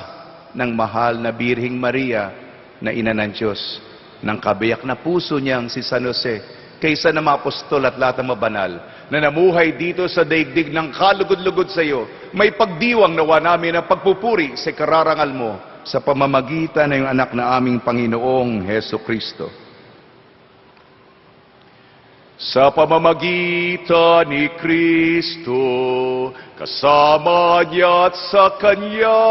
[SPEAKER 1] ng mahal na Birheng Maria na Ina ng Diyos, ng kabiyak na puso niyang si San Jose, kaysa ng mga apostol at lahat ng mabanal na namuhay dito sa daigdig ng kalugod-lugod sa iyo. May pagdiwang nawa namin ang pagpupuri sa kararangal mo sa pamamagitan ng iyong anak na aming Panginoong Heso Kristo. Sa pamamagitan ni Kristo, kasama niya at sa Kanya,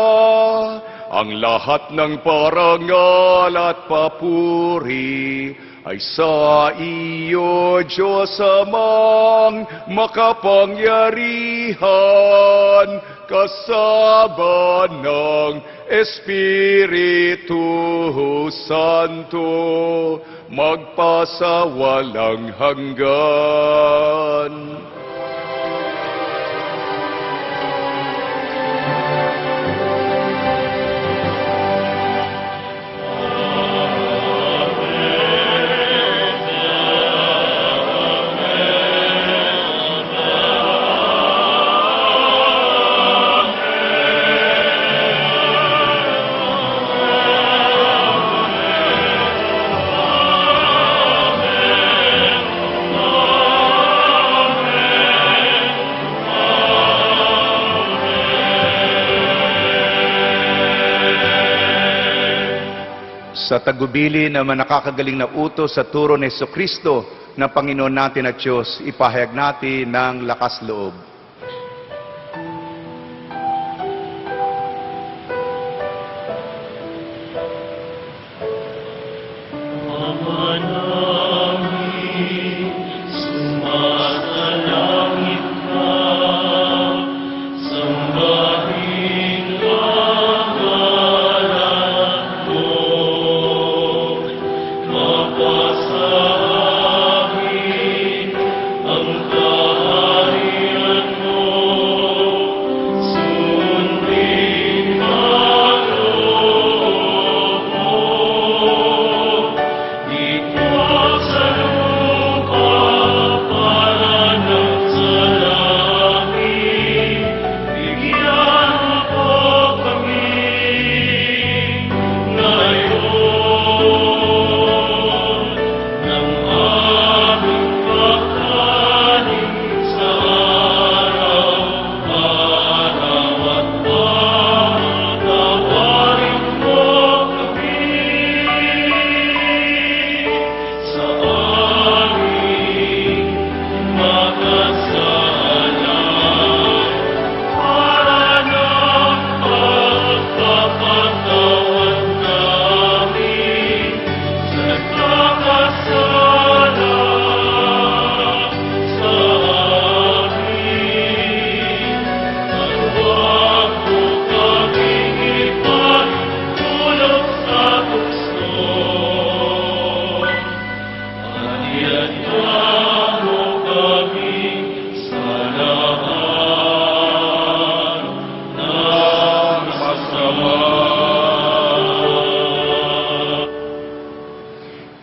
[SPEAKER 1] ang lahat ng parangal at papuri ay sa iyo, Diyos Amang makapangyarihan, kasama ng Espiritu Santo, magpasawalang hanggan. Sa tagubili na nakakagaling na utos sa turo ni Jesucristo na Panginoon natin at Diyos, ipahayag natin ng lakas loob.
[SPEAKER 3] Ama namin, sumasalangit ka, sambahin ang ngalan mo, mapasahin ang kaharian mo, sundin ang loob mo. Dito sa lupa para ng sa langit, bigyan mo po kami ngayon ng aming pagkain sa araw-araw at patawarin mo kami sa aming makasala para ng pagpapatawad namin sa nagkakasala sa amin. At huwag mo kaming ipagtulog sa tukso. Anyaya mo kami sa lahat ng masama.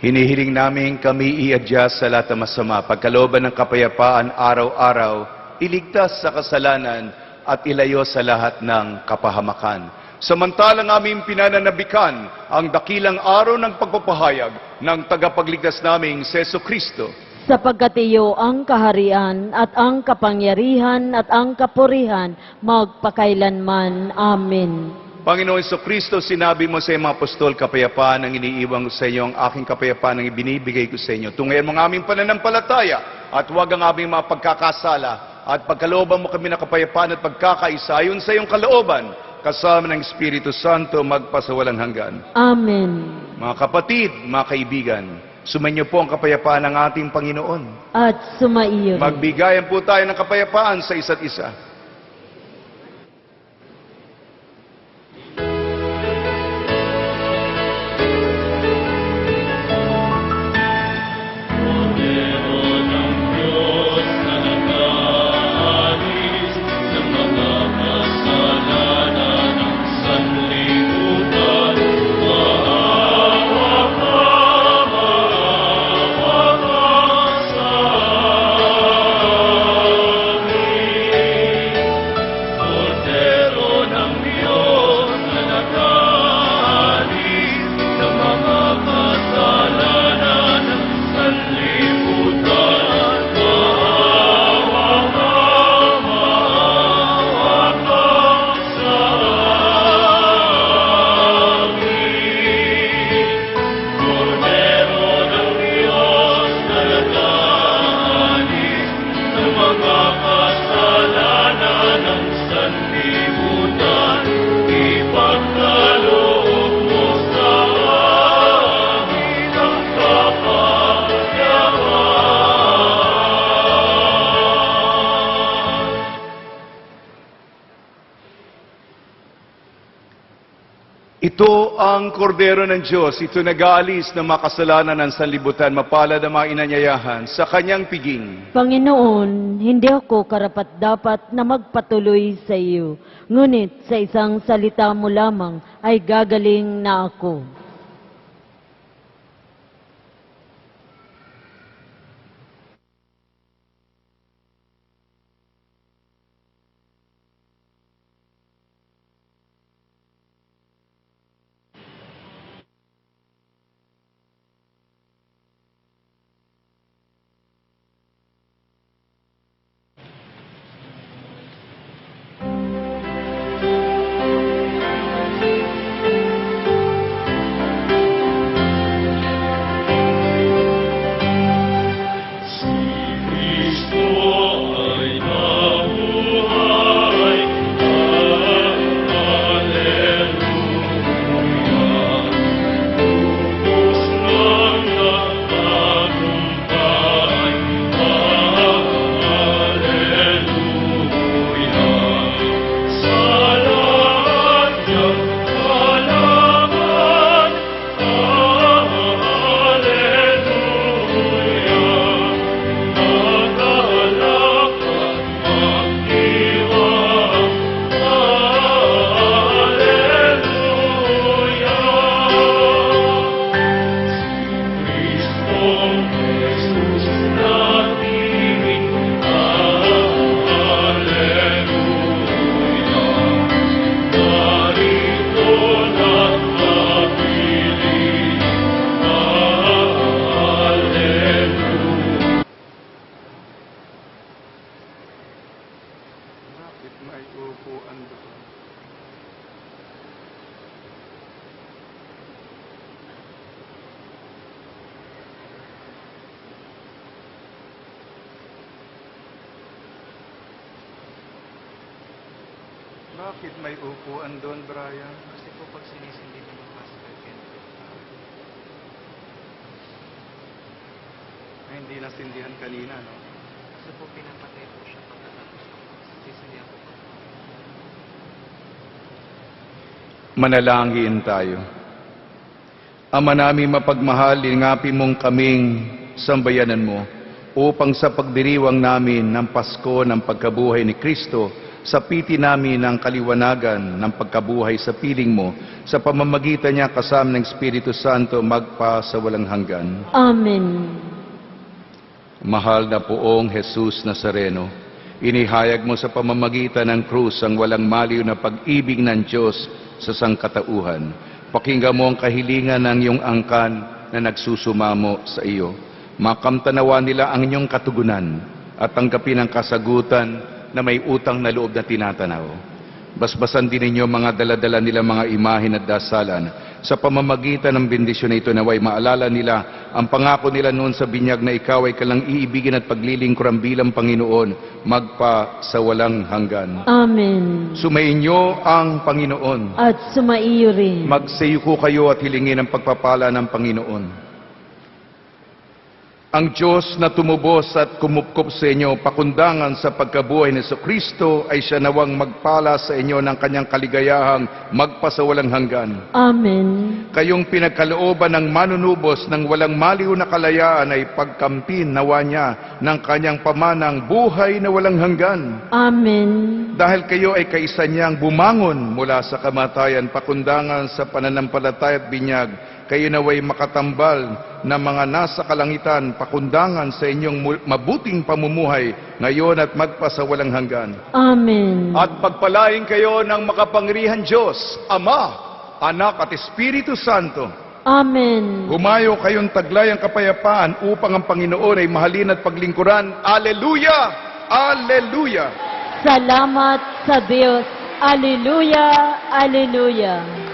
[SPEAKER 1] Hinihiling namin kami i-adjust sa lahat ng masama, pagkalooban ng kapayapaan araw-araw, iligtas sa kasalanan at ilayo sa lahat ng kapahamakan. Samantalang aming pinananabikan ang dakilang araw ng pagpapahayag ng tagapagligtas naming si Jesucristo.
[SPEAKER 2] sapagkat iyo ang kaharian at ang kapangyarihan at ang kapurihan magpakailanman. Amen.
[SPEAKER 1] Panginoon Kristo, sinabi mo sa iyong mga apostol, kapayapaan ang iniiwan ko sa inyo, ang aking kapayapaan ang ibinibigay ko sa inyo. Tungayan mo ang aming pananampalataya at huwag ang aming mga pagkakasala at pagkalooban mo kami ng kapayapaan at pagkakaisa ayon sa iyong kalooban, kasama ng Espiritu Santo magpasawalang hanggan.
[SPEAKER 2] Amen.
[SPEAKER 1] Mga kapatid, mga kaibigan, sumainyo po ang kapayapaan ng ating Panginoon.
[SPEAKER 2] At sumaiyo rin.
[SPEAKER 1] Magbigayan po tayo ng kapayapaan sa isa't isa. Ito ang kordero ng Diyos, ito nag-aalis ng makasalanan ng sanlibutan, mapalad ang mga inanyayahan sa kanyang piging.
[SPEAKER 2] Panginoon, hindi ako karapat-dapat na magpatuloy sa iyo, ngunit sa isang salita mo lamang ay gagaling na ako.
[SPEAKER 1] Bakit may upuan doon, Brian?
[SPEAKER 6] Kasi po pag sinisindi ng mga pastor,
[SPEAKER 1] Ay, hindi nasindihan kanina, no?
[SPEAKER 6] kasi po pinapatay po siya pagkatapos ng sisindihan po.
[SPEAKER 1] Manalangin tayo. Ama namin mapagmahal, ingapin mong kaming sambayanan mo upang sa pagdiriwang namin ng Pasko ng pagkabuhay ni Kristo, sapitin namin ang kaliwanagan ng pagkabuhay sa piling mo sa pamamagitan niya kasama ng Espiritu Santo magpa sa walang hanggan.
[SPEAKER 2] Amen.
[SPEAKER 1] Mahal na poong Jesus Nazareno, inihayag mo sa pamamagitan ng krus ang walang maliw na pag-ibig ng Diyos sa sangkatauhan. Pakinggan mo ang kahilingan ng iyong angkan na nagsusumamo sa iyo. Makamtanawa nila ang inyong katugunan at tanggapin ang kasagutan na may utang na loob na tinatanaw. Basbasan din ninyo mga daladala nila mga imahin at dasalan. Sa pamamagitan ng bendisyon na ito, naway maalala nila ang pangako nila noon sa binyag na ikaw ay kalang iibigin at paglilingkuran bilang Panginoon, magpa sa walang hanggan.
[SPEAKER 2] Amen.
[SPEAKER 1] Sumainyo ang Panginoon.
[SPEAKER 2] At sumaiyo rin.
[SPEAKER 1] Magsayuko kayo at hilingin ang pagpapala ng Panginoon. Ang Diyos na tumubos at kumupkop sa inyo pakundangan sa pagkabuhay ni Kristo ay siya nawang magpala sa inyo ng kanyang kaligayahang magpasawalang hanggan.
[SPEAKER 2] Amen.
[SPEAKER 1] Kayong pinagkalooban ng manunubos ng walang maliw na kalayaan ay pagkampin nawa niya ng kanyang pamanang buhay na walang hanggan.
[SPEAKER 2] Amen.
[SPEAKER 1] Dahil kayo ay kaisa niyang bumangon mula sa kamatayan pakundangan sa pananampalataya at binyag, kayo naway makatambal na mga nasa kalangitan pakundangan sa inyong mabuting pamumuhay ngayon at magpasawalang hanggan.
[SPEAKER 2] Amen.
[SPEAKER 1] At pagpalain kayo ng makapangyarihan Diyos, Ama, Anak at Espiritu Santo.
[SPEAKER 2] Amen.
[SPEAKER 1] Humayo kayong taglay ang kapayapaan upang ang Panginoon ay mahalin at paglingkuran. Alleluia! Alleluia!
[SPEAKER 2] Salamat sa Diyos. Alleluia! Alleluia!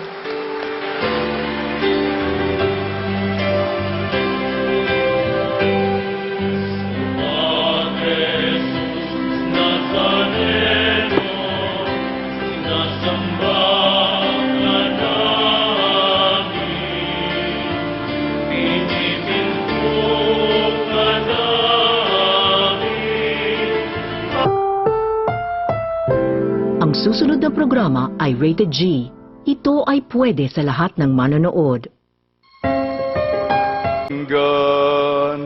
[SPEAKER 7] Ang susunod na programa ay Rated G. Ito ay pwede sa lahat ng manonood.
[SPEAKER 1] Hanggan.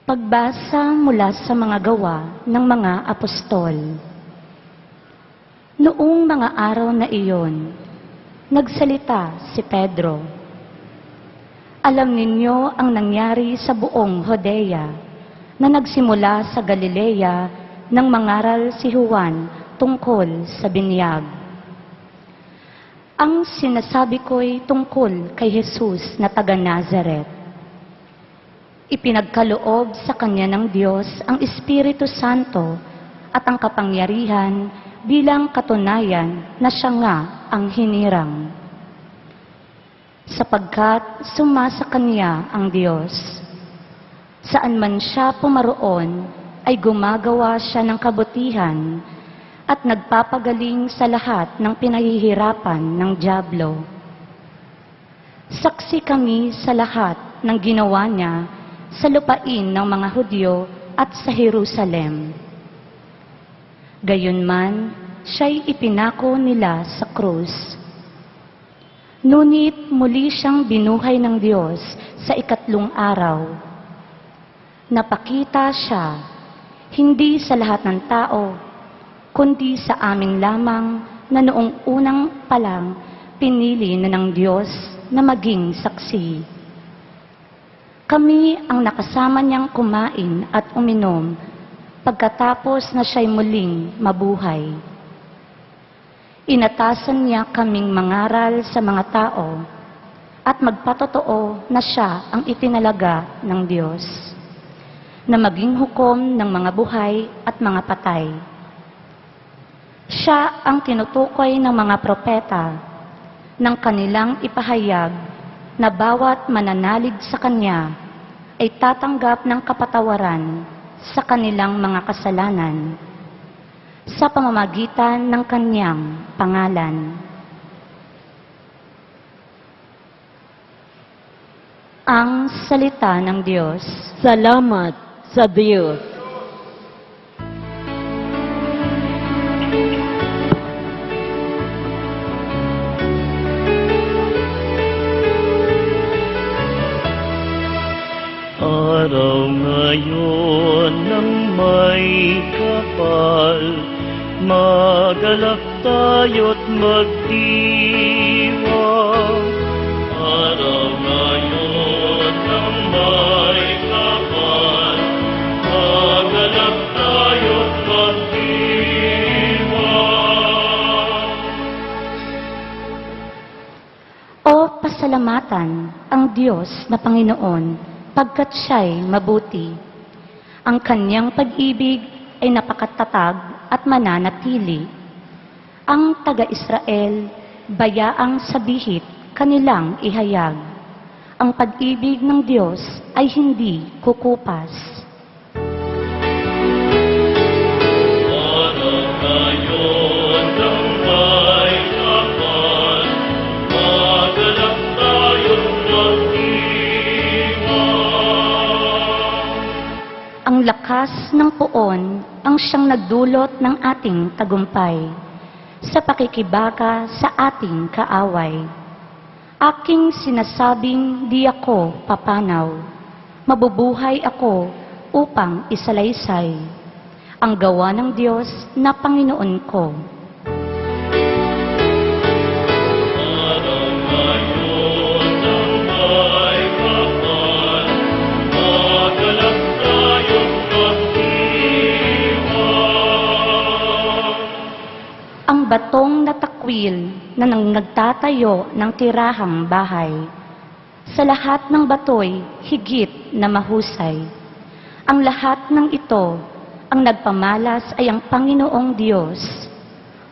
[SPEAKER 4] Pagbasa mula sa mga gawa ng mga apostol. Noong mga araw na iyon, nagsalita si Pedro. Alam ninyo ang nangyari sa buong Judea na nagsimula sa Galilea nang mangaral si Juan tungkol sa binyag. Ang sinasabi ko'y tungkol kay Jesus na taga Nazaret. Ipinagkaloob sa kanya ng Diyos ang Espiritu Santo at ang kapangyarihan bilang katunayan na siya nga ang hinirang. Sapagkat sumasa kanya ang Diyos. Saan man siya pumaroon ay gumagawa siya ng kabutihan at nagpapagaling sa lahat ng pinahihirapan ng dyablo. Saksi kami sa lahat ng ginawa niya sa lupain ng mga Hudyo at sa Jerusalem. Gayunman, siya'y ipinako nila sa krus. Ngunit muli siyang binuhay ng Diyos sa ikatlong araw. Napakita siya, hindi sa lahat ng tao, kundi sa amin lamang na noong unang palang pinili na ng Diyos na maging saksi. Kami ang nakasama niyang kumain at uminom pagkatapos na siya'y muling mabuhay. Inatasan niya kaming mangaral sa mga tao at magpatotoo na siya ang itinalaga ng Diyos, na maging hukom ng mga buhay at mga patay. Siya ang tinutukoy ng mga propeta ng kanilang ipahayag na bawat mananalig sa Kanya ay tatanggap ng kapatawaran sa kanilang mga kasalanan sa pamamagitan ng Kanyang pangalan. Ang salita ng Diyos.
[SPEAKER 2] Salamat sa Diyos.
[SPEAKER 3] Araw ngayon ng may kapal, magalak tayo't magdiwang. Araw ngayon ng may
[SPEAKER 4] pasasalamatan ang Diyos na Panginoon pagkat siya'y mabuti. Ang kanyang pag-ibig ay napakatatag at mananatili. Ang taga-Israel, bayaang sabihit kanilang ihayag. Ang pag-ibig ng Diyos ay hindi kukupas. Ang lakas ng poon ang siyang nagdulot ng ating tagumpay sa pakikibaka sa ating kaaway. Aking sinasabing di ako papanaw, mabubuhay ako upang isalaysay ang gawa ng Diyos na Panginoon ko. Ang batong natakwil na nagtatayo ng tirahang bahay. Sa lahat ng batoy, higit na mahusay. Ang lahat ng ito, ang nagpamalas ay ang Panginoong Diyos.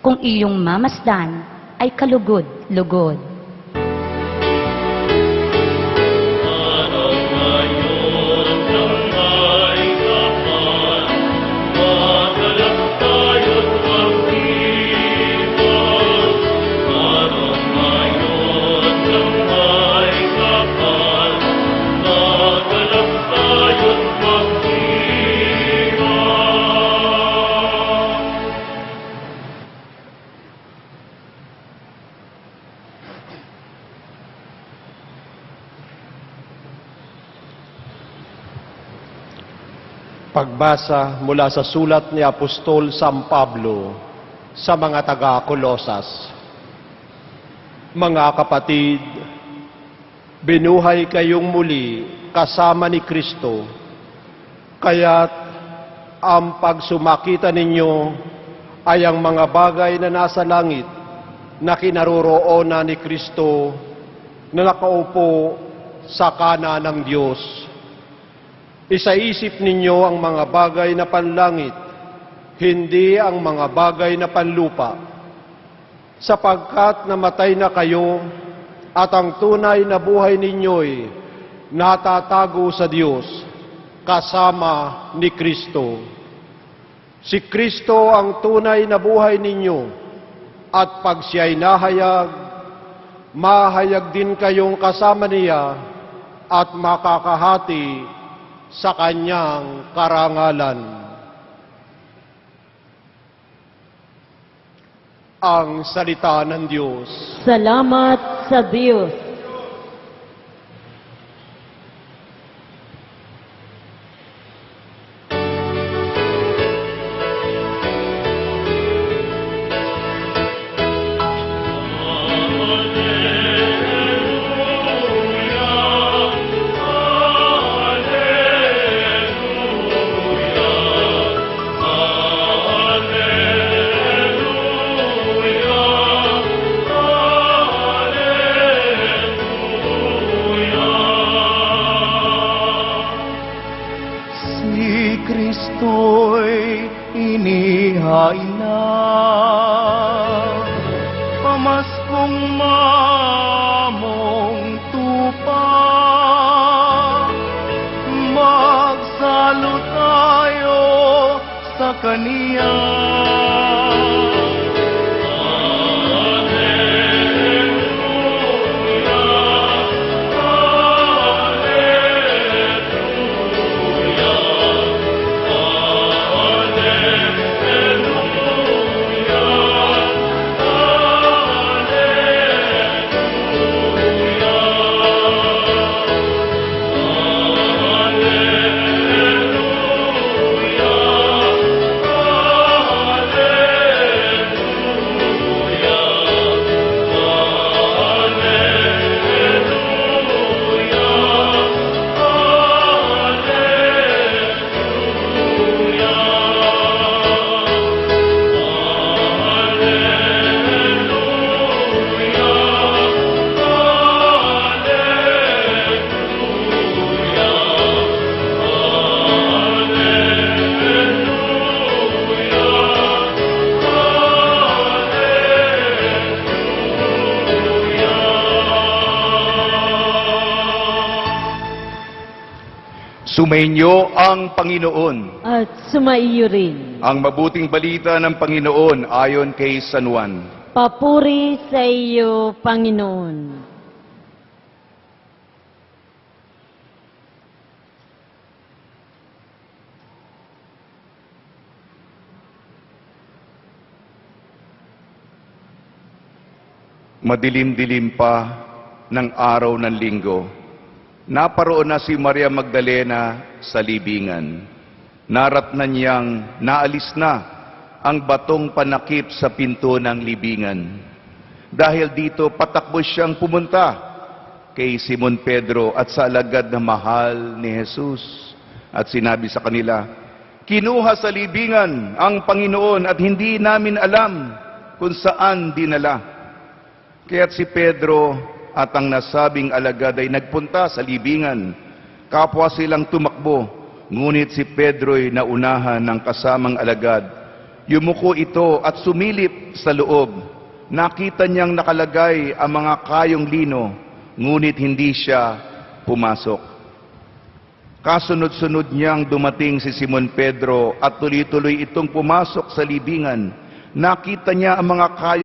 [SPEAKER 4] Kung iyong mamasdan, ay kalugod-lugod.
[SPEAKER 5] Pagbasa mula sa sulat ni Apostol San Pablo sa mga taga-Kolosas. Mga kapatid, binuhay kayong muli kasama ni Kristo, kaya't ang pagsumakita ninyo ay ang mga bagay na nasa langit na kinaroroonan ni Kristo na nakaupo sa kanan ng Diyos. Isaisip ninyo ang mga bagay na panlangit, hindi ang mga bagay na panlupa, sapagkat namatay na kayo at ang tunay na buhay ninyo'y natatago sa Diyos kasama ni Kristo. Si Kristo ang tunay na buhay ninyo at pag siya'y nahayag, mahayag din kayong kasama niya at makakahati sa kanyang karangalan. Ang salita ng Diyos.
[SPEAKER 2] Salamat sa Diyos.
[SPEAKER 8] Kristo'y inihain na, pamaskong mamong tupa, magsalo tayo sa Kaniya.
[SPEAKER 1] Sumainyo ang Panginoon.
[SPEAKER 2] At sumaiyo rin.
[SPEAKER 1] Ang mabuting balita ng Panginoon ayon kay San Juan.
[SPEAKER 2] Papuri sa iyo, Panginoon.
[SPEAKER 1] Madilim-dilim pa ng araw ng linggo, naparoon na si Maria Magdalena sa libingan. Naratnan niyang naalis na ang batong panakip sa pinto ng libingan. Dahil dito, patakbo siyang pumunta kay Simon Pedro at sa alagad na mahal ni Jesus. At sinabi sa kanila, "Kinuha sa libingan ang Panginoon at hindi namin alam kung saan dinala." Kaya't si Pedro at ang nasabing alagad ay nagpunta sa libingan. Kapwa silang tumakbo, ngunit si Pedro'y naunahan ng kasamang alagad. Yumuko ito at sumilip sa loob. Nakita niyang nakalagay ang mga kayong lino, ngunit hindi siya pumasok. Kasunod-sunod niyang dumating si Simon Pedro at tuloy-tuloy itong pumasok sa libingan. Nakita niya ang mga kayong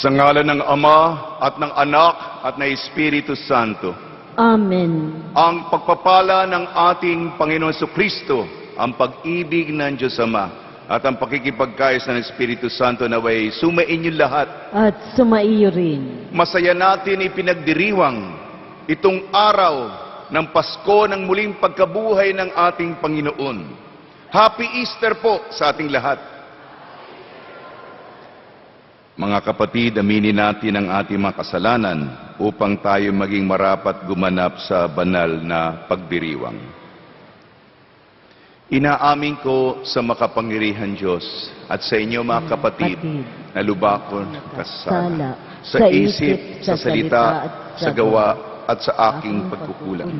[SPEAKER 1] sa ngalan ng Ama at ng Anak at ng Espiritu Santo.
[SPEAKER 2] Amen.
[SPEAKER 1] Ang pagpapala ng ating Panginoon Jesucristo, ang pag-ibig ng Diyos Ama, at ang pakikipagkayos ng Espiritu Santo naway sumainyo lahat.
[SPEAKER 2] At sumaiyo rin.
[SPEAKER 1] Masaya natin ipinagdiriwang itong araw ng Pasko ng muling pagkabuhay ng ating Panginoon. Happy Easter po sa ating lahat. Mga kapatid, aminin natin ang ating mga kasalanan upang tayo maging marapat gumanap sa banal na pagdiriwang. Inaamin ko sa makapangyarihan Diyos at sa inyo mga kapatid na lubakon kasala sa isip, sa salita, sa gawa at sa aking pagkukulang.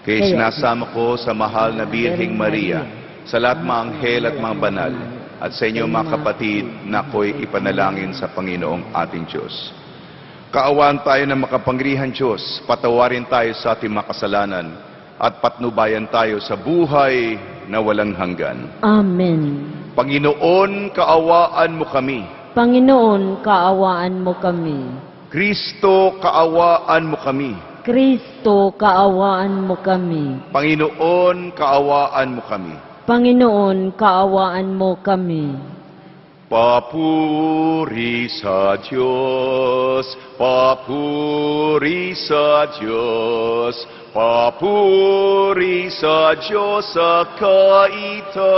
[SPEAKER 1] Kaya sinasama ko sa mahal na Birheng Maria, sa lahat mga anghel at mga banal, at sa inyo mga kapatid na ako'y ipanalangin sa Panginoong ating Diyos. Kaawaan tayo ng makapangyarihan Diyos, patawarin tayo sa ating mga kasalanan, at patnubayan tayo sa buhay na walang hanggan.
[SPEAKER 2] Amen.
[SPEAKER 1] Panginoon, kaawaan mo kami.
[SPEAKER 2] Panginoon, kaawaan mo kami.
[SPEAKER 1] Kristo, kaawaan mo kami.
[SPEAKER 2] Kristo, kaawaan mo kami.
[SPEAKER 1] Panginoon, kaawaan mo kami.
[SPEAKER 2] Panginoon, kaawaan mo kami.
[SPEAKER 1] Papuri sa Diyos, papuri sa Diyos, papuri sa Diyos sa kaitaasan.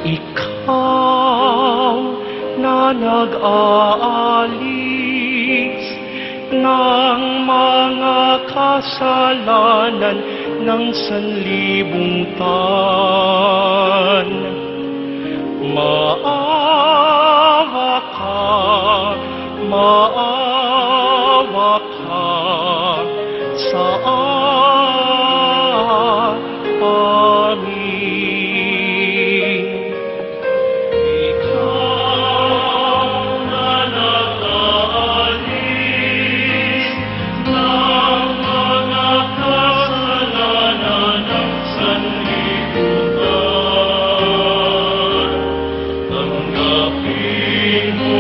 [SPEAKER 8] Ikaw na nag-aalis ng mga kasalanan ng sanlibong tan. Maawa ka sa amin. Ikaw na nag-aalis ng mga kasalanan ng sanlibutan. Tanggapin mo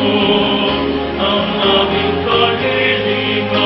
[SPEAKER 8] ang aming kahilingan.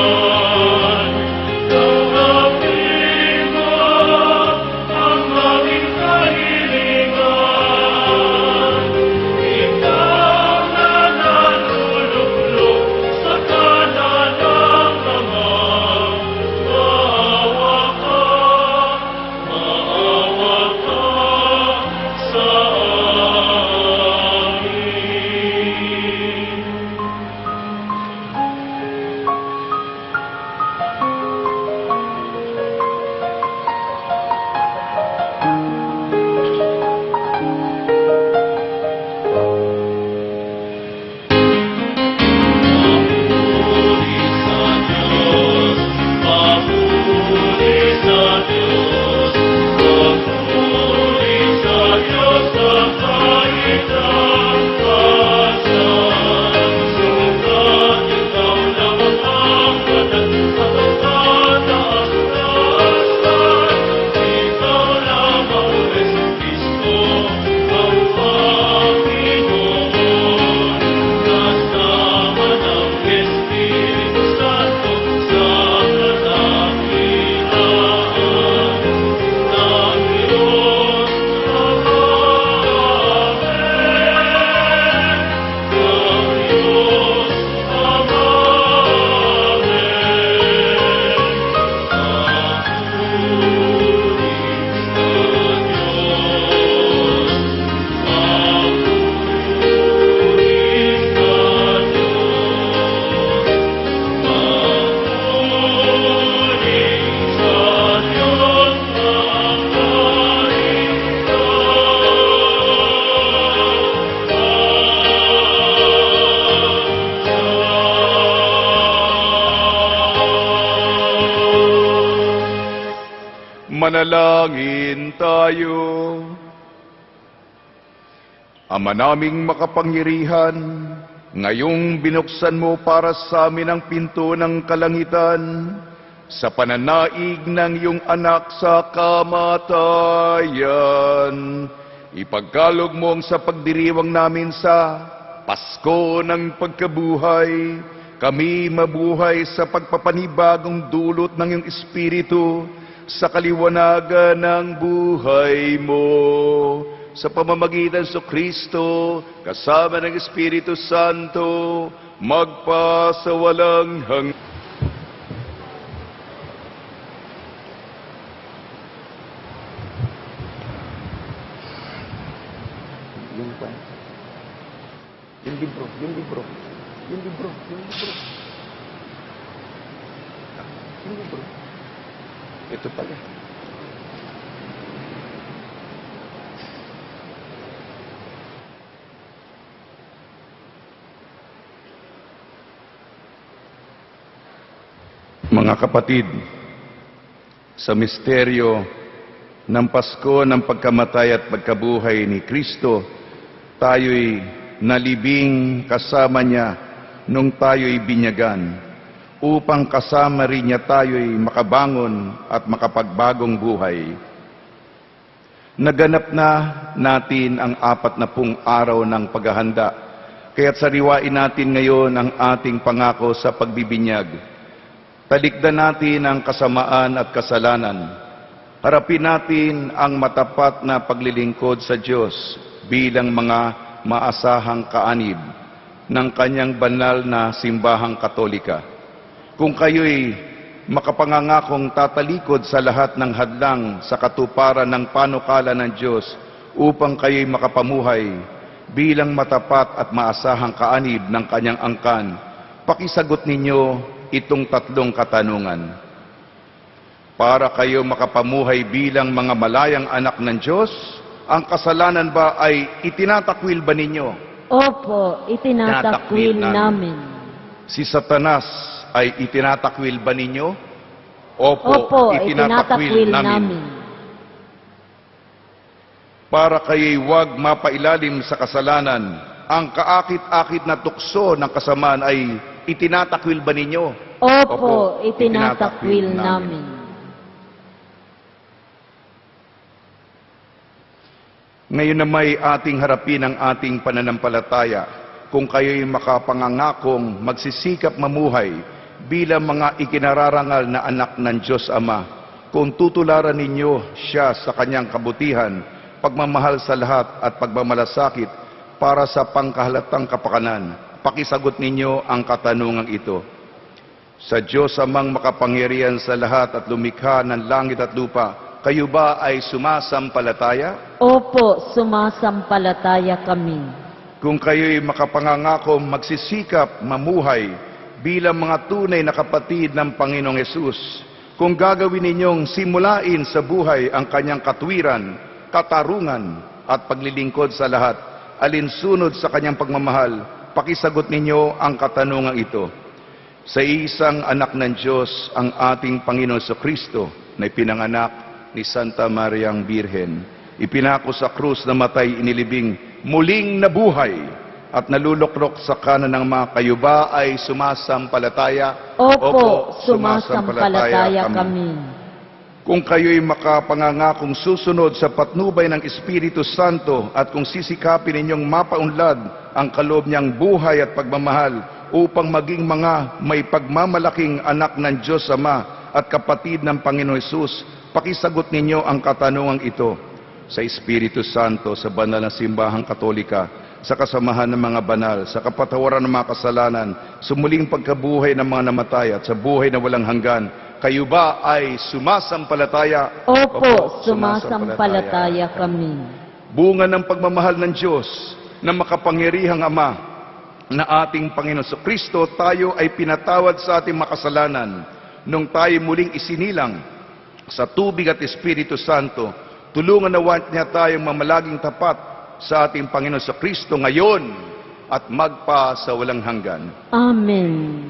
[SPEAKER 1] Manalangin tayo. Ama naming makapangyarihan, ngayong binuksan mo para sa amin ang pinto ng kalangitan, sa pananaig ng iyong anak sa kamatayan, ipagkalog mo ang sa pagdiriwang namin sa Pasko ng pagkabuhay, kami mabuhay sa pagpapanibagong dulot ng iyong Espiritu sa kaliwanagan ng buhay mo. Sa pamamagitan sa Kristo, kasama ng Espiritu Santo, magpasawalang hanggan. Yung libro. Ito pala. Mga kapatid, sa misteryo ng Pasko ng pagkamatay at pagkabuhay ni Kristo, tayo'y nalibing kasama niya nung tayo'y binyagan, upang kasama rin niya tayo'y makabangon at makapagbagong buhay. Naganap na natin ang 40 araw ng paghahanda, kaya't sariwain natin ngayon ang ating pangako sa pagbibinyag. Talikdan natin ang kasamaan at kasalanan. Harapin natin ang matapat na paglilingkod sa Diyos bilang mga maasahang kaanib ng kanyang banal na simbahang Katolika. Kung kayo'y makapangangakong tatalikod sa lahat ng hadlang sa katuparan ng panukala ng Diyos upang kayo'y makapamuhay bilang matapat at maasahang kaanib ng kanyang angkan, pakisagot ninyo itong 3 katanungan. Para kayo makapamuhay bilang mga malayang anak ng Diyos, ang kasalanan ba ay itinatakwil ba ninyo?
[SPEAKER 2] Opo, itinatakwil namin.
[SPEAKER 1] Si Satanas ay itinatakwil ba ninyo?
[SPEAKER 2] Opo, itinatakwil namin.
[SPEAKER 1] Para kayo'y huwag mapailalim sa kasalanan, ang kaakit-akit na tukso ng kasamaan ay itinatakwil ba ninyo?
[SPEAKER 2] Opo, itinatakwil namin.
[SPEAKER 1] Ngayon na may ating harapin ang ating pananampalataya, kung kayo'y makapangangakong magsisikap mamuhay bilang mga ikinararangal na anak ng Diyos Ama, kung tutularan ninyo siya sa kanyang kabutihan, pagmamahal sa lahat at pagmamalasakit para sa pangkahalatang kapakanan, pakisagot ninyo ang katanungang ito. Sa Diyos Amang makapangyarihan sa lahat at lumikha ng langit at lupa, kayo ba ay sumasampalataya?
[SPEAKER 2] Opo, sumasampalataya kami.
[SPEAKER 1] Kung kayo'y makapangangakong magsisikap mamuhay bilang mga tunay na kapatid ng Panginoong Hesus, kung gagawin ninyong simulain sa buhay ang kanyang katwiran, katarungan at paglilingkod sa lahat, alinsunod sa kanyang pagmamahal, pakisagot ninyo ang katanungang ito. Sa isang anak ng Diyos, ang ating Panginoon Kristo, na ipinanganak ni Santa Mariang Birhen, ipinako sa krus na matay inilibing, muling nabuhay at naluluklok sa kanan ng mga kayo ba ay sumasampalataya?
[SPEAKER 2] Opo, sumasampalataya kami.
[SPEAKER 1] Kung kayo'y makapangangakong susunod sa patnubay ng Espiritu Santo at kung sisikapin ninyong mapaunlad ang kaloob niyang buhay at pagmamahal upang maging mga may pagmamalaking anak ng Diyos Ama at kapatid ng Panginoon Hesus, pakisagot ninyo ang katanungang ito. Sa Espiritu Santo, sa banal na simbahang Katolika, sa kasamahan ng mga banal, sa kapatawaran ng mga kasalanan, sa muling pagkabuhay ng mga namatay at sa buhay na walang hanggan, kayo ba ay sumasampalataya?
[SPEAKER 2] Opo, sumasampalataya kami.
[SPEAKER 1] Bunga ng pagmamahal ng Diyos na makapangyarihang Ama na ating Panginoon Kristo, tayo ay pinatawad sa ating makasalanan nung tayo muling isinilang sa tubig at Espiritu Santo. Tulungan nawa niya tayong mamalaging tapat sa ating Panginoon Kristo ngayon at magpa sa walang hanggan.
[SPEAKER 2] Amen.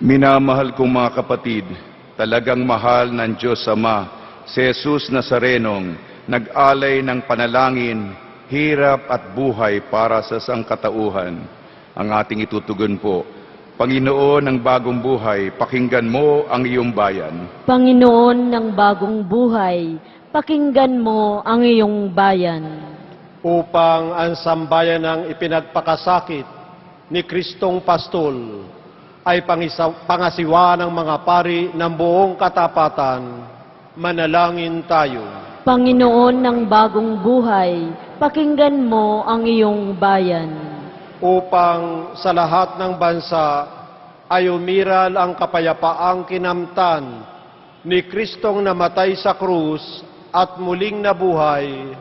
[SPEAKER 1] Minamahal kong mga kapatid, talagang mahal ng Diyos Ama si Jesus Nazarenong nag-alay ng panalangin, hirap at buhay para sa sangkatauhan. Ang ating itutugon po, Panginoon ng bagong buhay, pakinggan mo ang iyong bayan.
[SPEAKER 2] Panginoon ng bagong buhay, pakinggan mo ang iyong bayan.
[SPEAKER 5] Upang ang sambayan ng ipinagpakasakit ni Kristong Pastol ay pangasiwa ng mga pari ng buong katapatan, manalangin tayo.
[SPEAKER 2] Panginoon ng bagong buhay, pakinggan mo ang iyong bayan.
[SPEAKER 5] Upang sa lahat ng bansa ay umiral ang kapayapaang kinamtan ni Kristong namatay sa krus at muling nabuhay,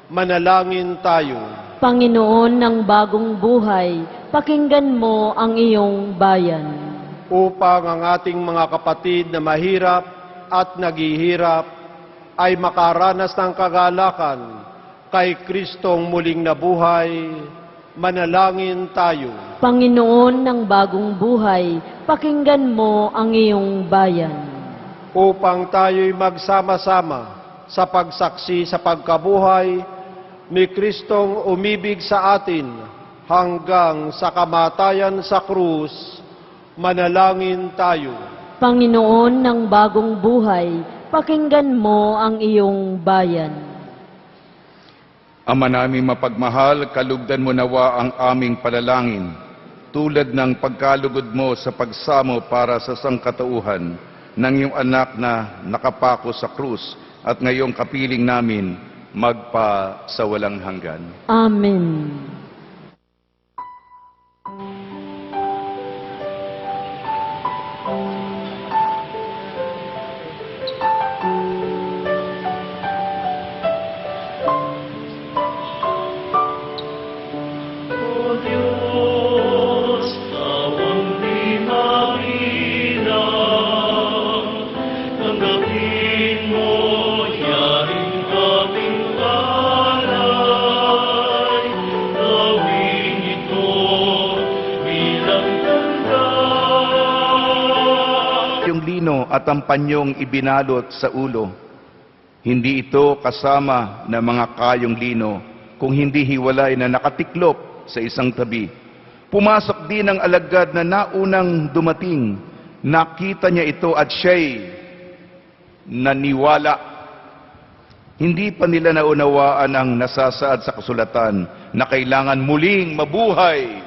[SPEAKER 5] manalangin tayo.
[SPEAKER 2] Panginoon ng bagong buhay, pakinggan mo ang iyong bayan.
[SPEAKER 5] Upang ang ating mga kapatid na mahirap at naghihirap ay makaranas ng kagalakan kay Kristong muling nabuhay, manalangin tayo.
[SPEAKER 2] Panginoon ng bagong buhay, pakinggan mo ang iyong bayan.
[SPEAKER 5] Upang tayo'y magsama-sama sa pagsaksi sa pagkabuhay ni Kristong umibig sa atin hanggang sa kamatayan sa krus, manalangin tayo.
[SPEAKER 2] Panginoon ng bagong buhay, pakinggan mo ang iyong bayan.
[SPEAKER 1] Ama naming mapagmahal, kalugdan mo nawa ang aming panalangin, tulad ng pagkalugod mo sa pagsamo para sa sangkatauhan ng iyong anak na nakapako sa krus at ngayong kapiling namin magpa sa walang hanggan.
[SPEAKER 2] Amen.
[SPEAKER 8] O Diyos, tawang di mabilang, tanggapin mo yaring aming alay, gawin ito bilang tanda.
[SPEAKER 1] Yung lino at ang panyong ibinalot sa ulo, hindi ito kasama ng mga kayong lino, kung hindi hiwalay na nakatiklop sa isang tabi. Pumasok din ang alagad na naunang dumating. Nakita niya ito at siya'y naniwala. Hindi pa nila naunawaan ang nasasaad sa kasulatan na kailangan muling mabuhay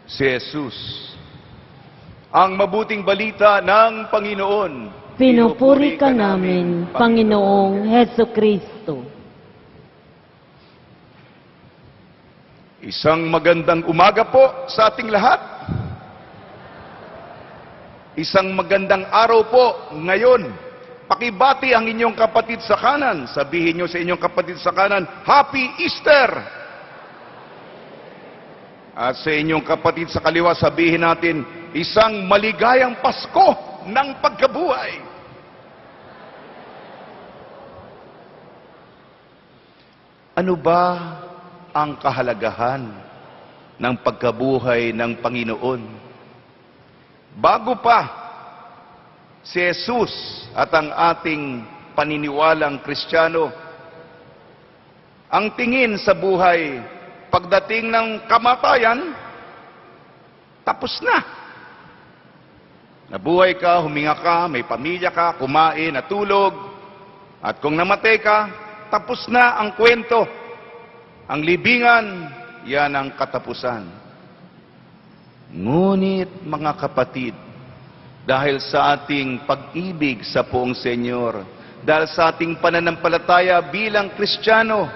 [SPEAKER 1] si Jesus. Ang mabuting balita ng Panginoon.
[SPEAKER 2] Pinupuri ka namin, Panginoong Heso Kristo.
[SPEAKER 1] Isang magandang umaga po sa ating lahat. Isang magandang araw po ngayon. Pakibati ang inyong kapatid sa kanan. Sabihin nyo sa inyong kapatid sa kanan, Happy Easter! At sa inyong kapatid sa kaliwa, sabihin natin, isang maligayang Pasko ng pagkabuhay. Ano ba ang kahalagahan ng pagkabuhay ng Panginoon? Bago pa si Jesus at ang ating paniniwalang Kristiyano, ang tingin sa buhay pagdating ng kamatayan, tapos na. Nabuhay ka, huminga ka, may pamilya ka, kumain, natulog, at kung namatay ka, tapos na ang kwento. Ang libingan, yan ang katapusan. Ngunit mga kapatid, dahil sa ating pag-ibig sa poong Senyor, dahil sa ating pananampalataya bilang Kristiyano,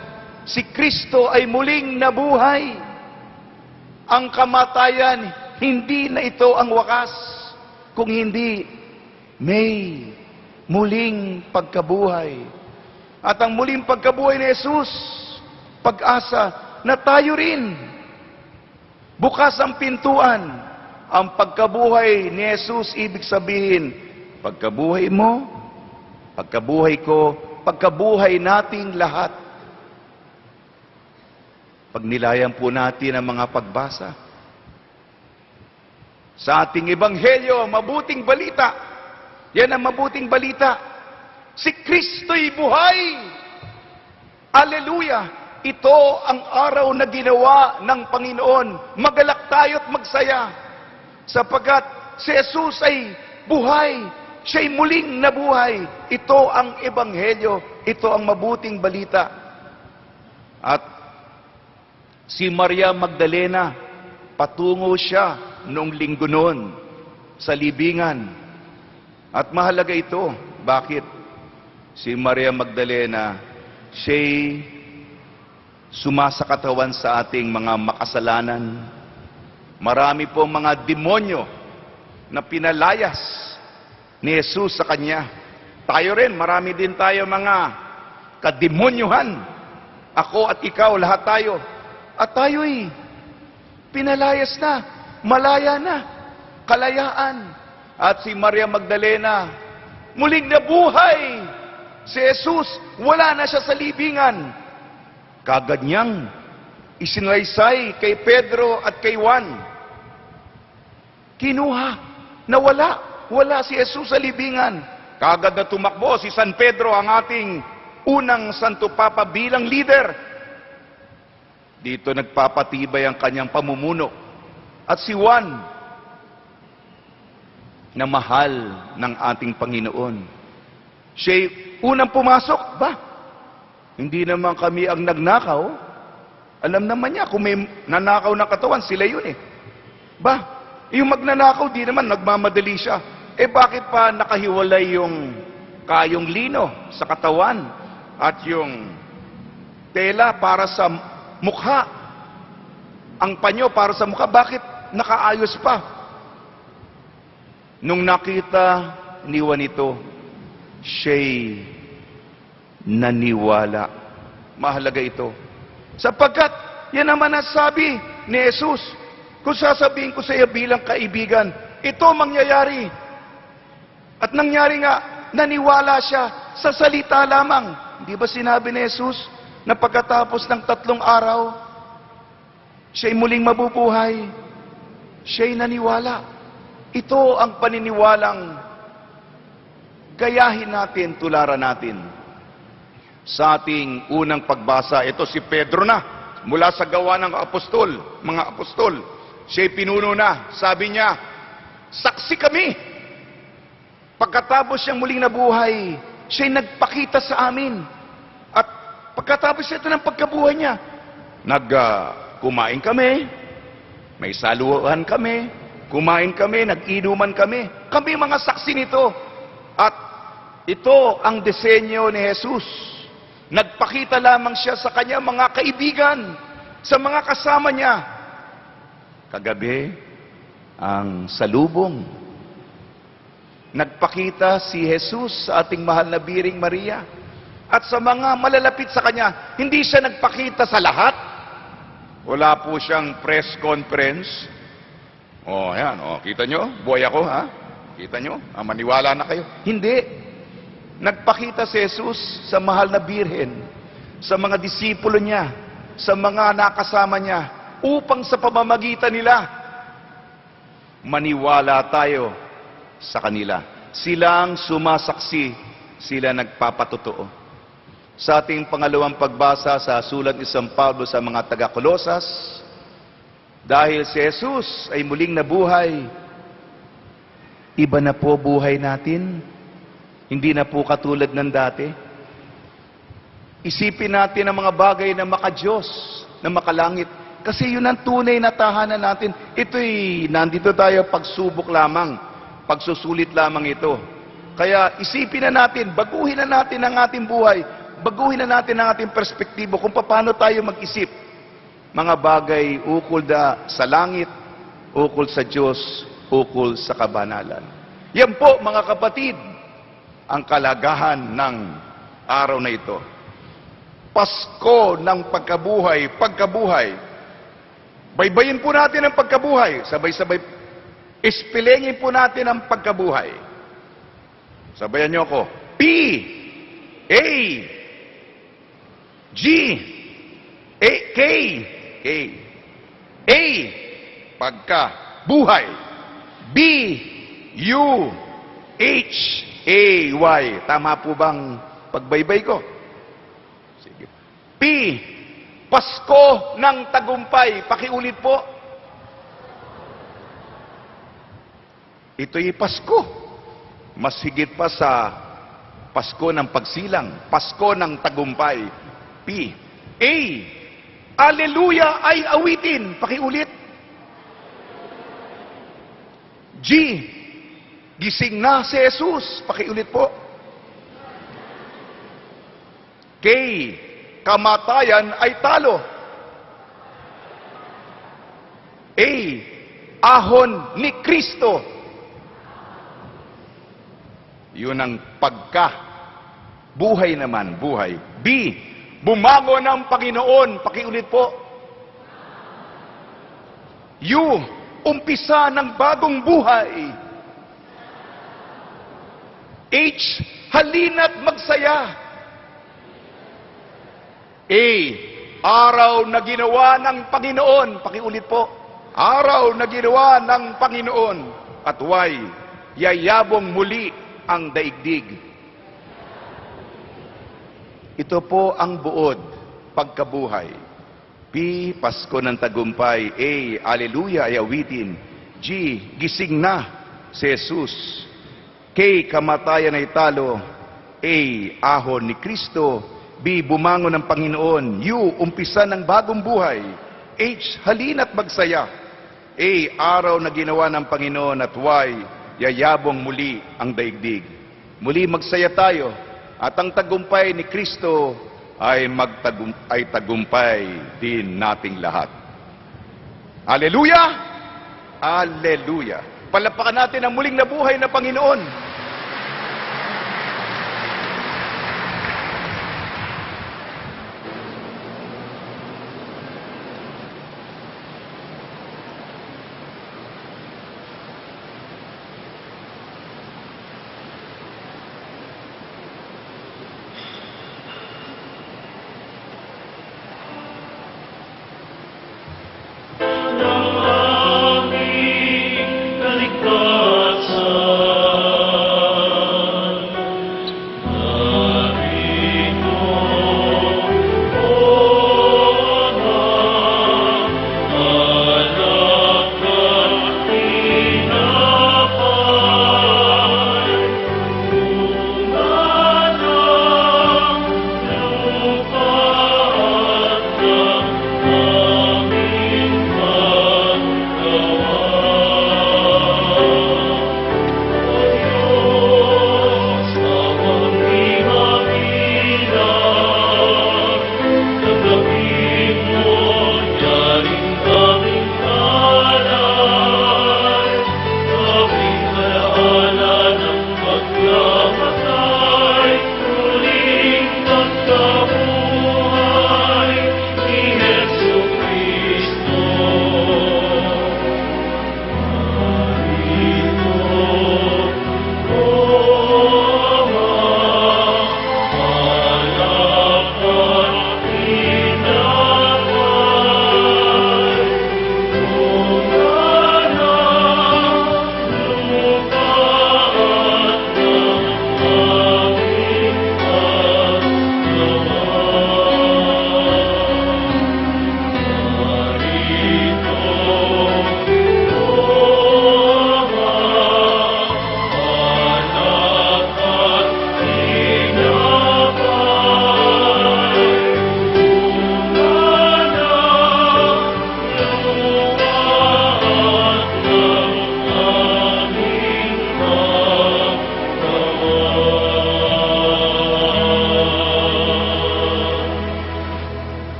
[SPEAKER 1] si Kristo ay muling nabuhay. Ang kamatayan, hindi na ito ang wakas, kung hindi may muling pagkabuhay. At ang muling pagkabuhay ni Jesus, pag-asa na tayo rin. Bukas ang pintuan. Ang pagkabuhay ni Jesus, ibig sabihin, pagkabuhay mo, pagkabuhay ko, pagkabuhay nating lahat. Pag nilayan po natin ang mga pagbasa Sa ating ebanghelyo, mabuting balita. Yan ang mabuting balita. Si Kristo'y buhay. Aleluya! Ito ang araw na ginawa ng Panginoon. Magalak tayo't magsaya. Sapagkat si Jesus ay buhay. Siya'y muling nabuhay. Ito ang ebanghelyo. Ito ang mabuting balita. At si Maria Magdalena, patungo siya noong linggo noon sa libingan. At mahalaga ito. Bakit? Si Maria Magdalena, siya'y sumasakatawan sa ating mga makasalanan. Marami pong mga demonyo na pinalayas ni Jesus sa kanya. Tayo rin, marami din tayo mga kademonyuhan. Ako at ikaw, lahat tayo. At tayo'y pinalayas na, malaya na, kalayaan. At si Maria Magdalena, muling nabuhay. Si Jesus, wala na siya sa libingan. Kagad niyang isinalaysay kay Pedro at kay Juan. Kinuha, nawala. Wala si Jesus sa libingan. Kagad na tumakbo si San Pedro, ang ating unang Santo Papa bilang leader. Dito nagpapatibay ang kanyang pamumuno. At si Juan, na mahal ng ating Panginoon. Siya'y unang pumasok. Ba? Hindi naman kami ang nagnakaw. Alam naman niya, kung may nanakaw ng katawan, sila yun eh. Ba? Yung magnanakaw, di naman, nagmamadali siya. Eh bakit pa nakahiwalay yung kayong lino sa katawan at yung tela para sa mukha? Ang panyo para sa mukha, bakit nakaayos pa? Nung nakita ni Juan ito, siya'y naniwala. Mahalaga ito. Sapagkat, yan naman ang sabi ni Jesus. Kung sasabihin ko sa iyo bilang kaibigan, ito mangyayari. At nangyari nga, naniwala siya sa salita lamang. Di ba sinabi ni Jesus na pagkatapos ng 3 araw, siya'y muling mabubuhay? Siya'y naniwala. Ito ang paniniwalang gayahin natin, tularan natin. Sa ating unang pagbasa, ito si Pedro na, mula sa gawa ng apostol, mga apostol. Siya'y pinuno na, sabi niya, saksi kami. Pagkatapos siyang muling nabuhay, siya'y nagpakita sa amin. At pagkatapos ito ng pagkabuhay niya, kumain kami, may saluhan kami, kumain kami, nag-inuman kami. Kami mga saksi nito. At ito ang disenyo ni Jesus. Nagpakita lamang siya sa kanya mga kaibigan, sa mga kasama niya. Kagabi, ang salubong. Nagpakita si Jesus sa ating mahal na Biring Maria. At sa mga malalapit sa kanya, hindi siya nagpakita sa lahat. Wala po siyang press conference. Oh, yan. Oh, kita nyo? Buhay ako, ha? Kita nyo? Maniwala na kayo. Hindi. Nagpakita si Jesus sa mahal na Birhen, sa mga disipulo niya, sa mga nakasama niya, upang sa pamamagitan nila, maniwala tayo sa kanila. Silang sumasaksi, sila nagpapatotoo. Sa ating pangalawang pagbasa sa sulat ni San Pablo sa mga taga-Kolosas, dahil si Jesus ay muling nabuhay, iba na po buhay natin. Hindi na po katulad ng dati. Isipin natin ang mga bagay na maka-Diyos, na makalangit. Kasi yun ang tunay na tahanan natin. Ito'y nandito tayo pagsubok lamang, pagsusulit lamang ito. Kaya isipin na natin, baguhin na natin ang ating buhay, baguhin na natin ang ating perspektibo kung paano tayo mag-isip. Mga bagay ukol sa langit, ukol sa Diyos, ukol sa kabanalan. Yan po mga kapatid, ang kalagahan ng araw na ito. Pasko ng pagkabuhay, pagkabuhay. Baybayin po natin ang pagkabuhay. Sabay-sabay, ispilengin po natin ang pagkabuhay. Sabayan niyo ako. P, A, G, A, K, A, pagkabuhay. B-U-H-A-Y. Tama po bang pagbaybay ko? Sige. P, Pasko ng Tagumpay. Pakiulit po. Ito'y Pasko. Mas higit pa sa Pasko ng pagsilang, Pasko ng tagumpay. P. A. Alleluia ay awitin. Pakiulit. G. Gising na si Jesus. Pakiulit po. K. Kamatayan ay talo. A. Ahon ni Kristo. Yun ang buhay naman, buhay. B, bumango ng Panginoon. Pakiulit po. U, umpisa ng bagong buhay. H, halina't magsaya. A, araw na ginawa ng Panginoon. Pakiulit po. Araw na ginawa ng Panginoon. At Y, yayabong muli ang daigdig. Ito po ang buod, pagkabuhay. P, Pasko ng Tagumpay. A, Alleluia ay awitin. G, gising na si Jesus. K, kamatayan ay talo. A, ahon ni Kristo. B, bumangon ng Panginoon. U, umpisa ng bagong buhay. H, halina't magsaya. A, araw na ginawa ng Panginoon. At Y, yayabong muli ang daigdig. Muli magsaya tayo at ang tagumpay ni Kristo ay tagumpay din nating lahat. Alleluia! Alleluia! Palapakan natin ang muling nabuhay na Panginoon.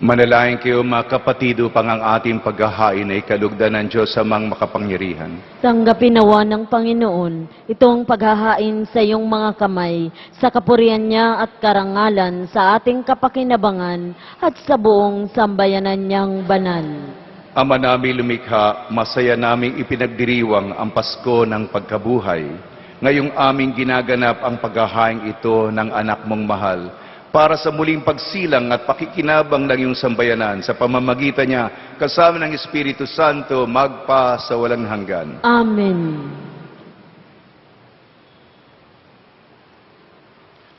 [SPEAKER 1] Manalangin kayo mga kapatid upang ang ating paghahain ay kalugdan ng Diyos sa mga makapangyarihan.
[SPEAKER 2] Tanggapin nawa ng Panginoon itong paghahain sa iyong mga kamay, sa kapurihan niya at karangalan sa ating kapakinabangan at sa buong sambayanan niyang banal.
[SPEAKER 1] Ama namin lumikha, masaya naming ipinagdiriwang ang Pasko ng pagkabuhay. Ngayong aming ginaganap ang paghahain ito ng anak mong mahal, para sa muling pagsilang at pakikinabang ng iyong sambayanan sa pamamagitan niya kasama ng Espiritu Santo magpa sa walang hanggan.
[SPEAKER 2] Amen.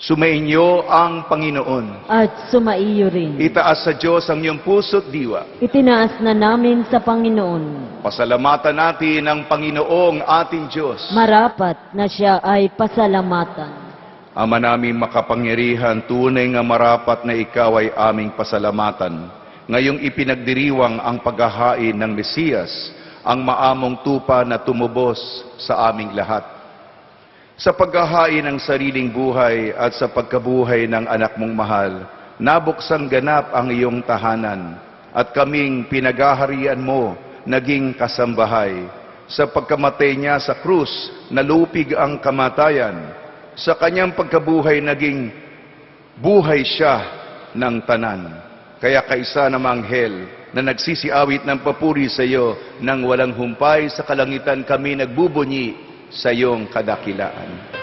[SPEAKER 1] Sumainyo ang Panginoon.
[SPEAKER 2] At sumaiyo rin.
[SPEAKER 1] Itaas sa Diyos ang iyong puso't diwa.
[SPEAKER 2] Itinaas na namin sa Panginoon.
[SPEAKER 1] Pasalamatan natin ang Panginoong ating Diyos.
[SPEAKER 2] Marapat na siya ay pasalamatan.
[SPEAKER 1] Ama naming makapangyarihan, tunay nga marapat na ikaw ay aming pasalamatan. Ngayong ipinagdiriwang ang paghahain ng Mesiyas, ang maamong tupa na tumubos sa aming lahat. Sa paghahain ng sariling buhay at sa pagkabuhay ng anak mong mahal, nabuksang ganap ang iyong tahanan at kaming pinaghaharian mo naging kasambahay. Sa pagkamatay niya sa krus, nalupig ang kamatayan. Sa kanyang pagkabuhay naging buhay siya ng tanan. Kaya kaisa na manghel na nagsisiawit ng papuri sa iyo nang walang humpay sa kalangitan kami nagbubunyi sa iyong kadakilaan.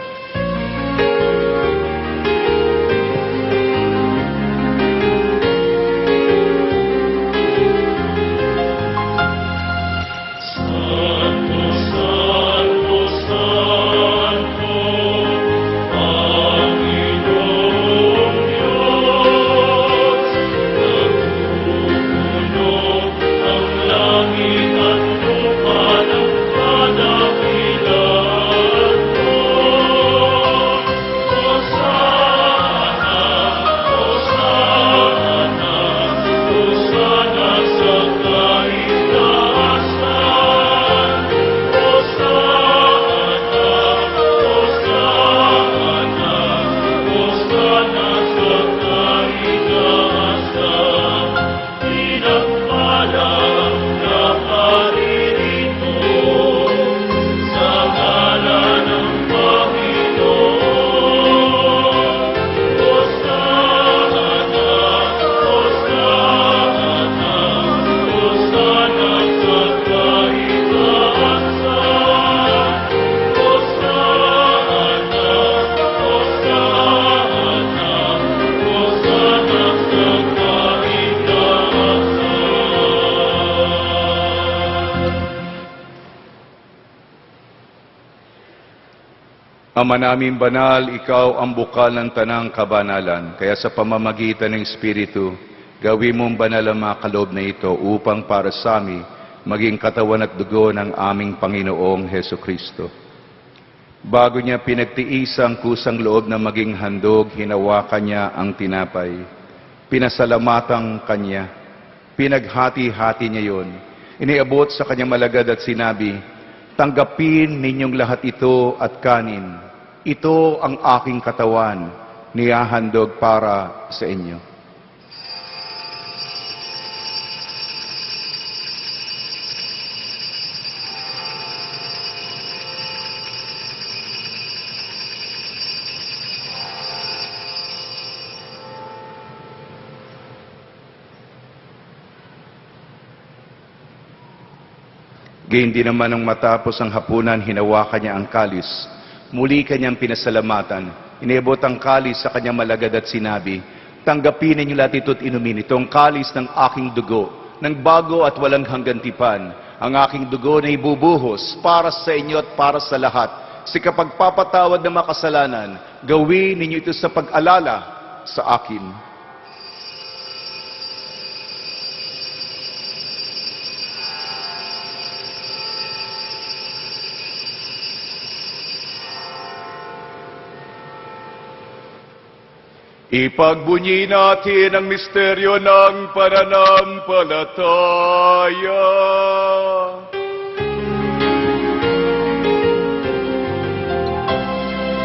[SPEAKER 1] Ama namin banal, ikaw ang bukal ng tanang kabanalan. Kaya sa pamamagitan ng Espiritu, gawin mong banal ang mga kaloob na ito upang para sa amin maging katawan at dugo ng aming Panginoong Heso Kristo. Bago niya pinagtiis ang kusang loob na maging handog, hinawakan niya ang tinapay. Pinasalamatan kanya. Pinaghati-hati niya yon. Iniabot sa kanyang malagad at sinabi, "Tanggapin ninyong lahat ito at kanin. Ito ang aking katawan, nihahandog para sa inyo." Gayon din naman nung matapos ang hapunan, hinawakan niya ang kalis. Muli kanyang pinasalamatan. Iniabot ang kalis sa kanyang malagad at sinabi, "Tanggapin ninyo lahat ito't inumin. Itong kalis ng aking dugo, ng bago at walang hanggang tipan. Ang aking dugo na ibubuhos para sa inyo at para sa lahat. Sa kapagpapatawad ng makasalanan, gawin ninyo ito sa pag-alala sa akin." Ipagbunyi natin ang misteryo ng pananampalataya.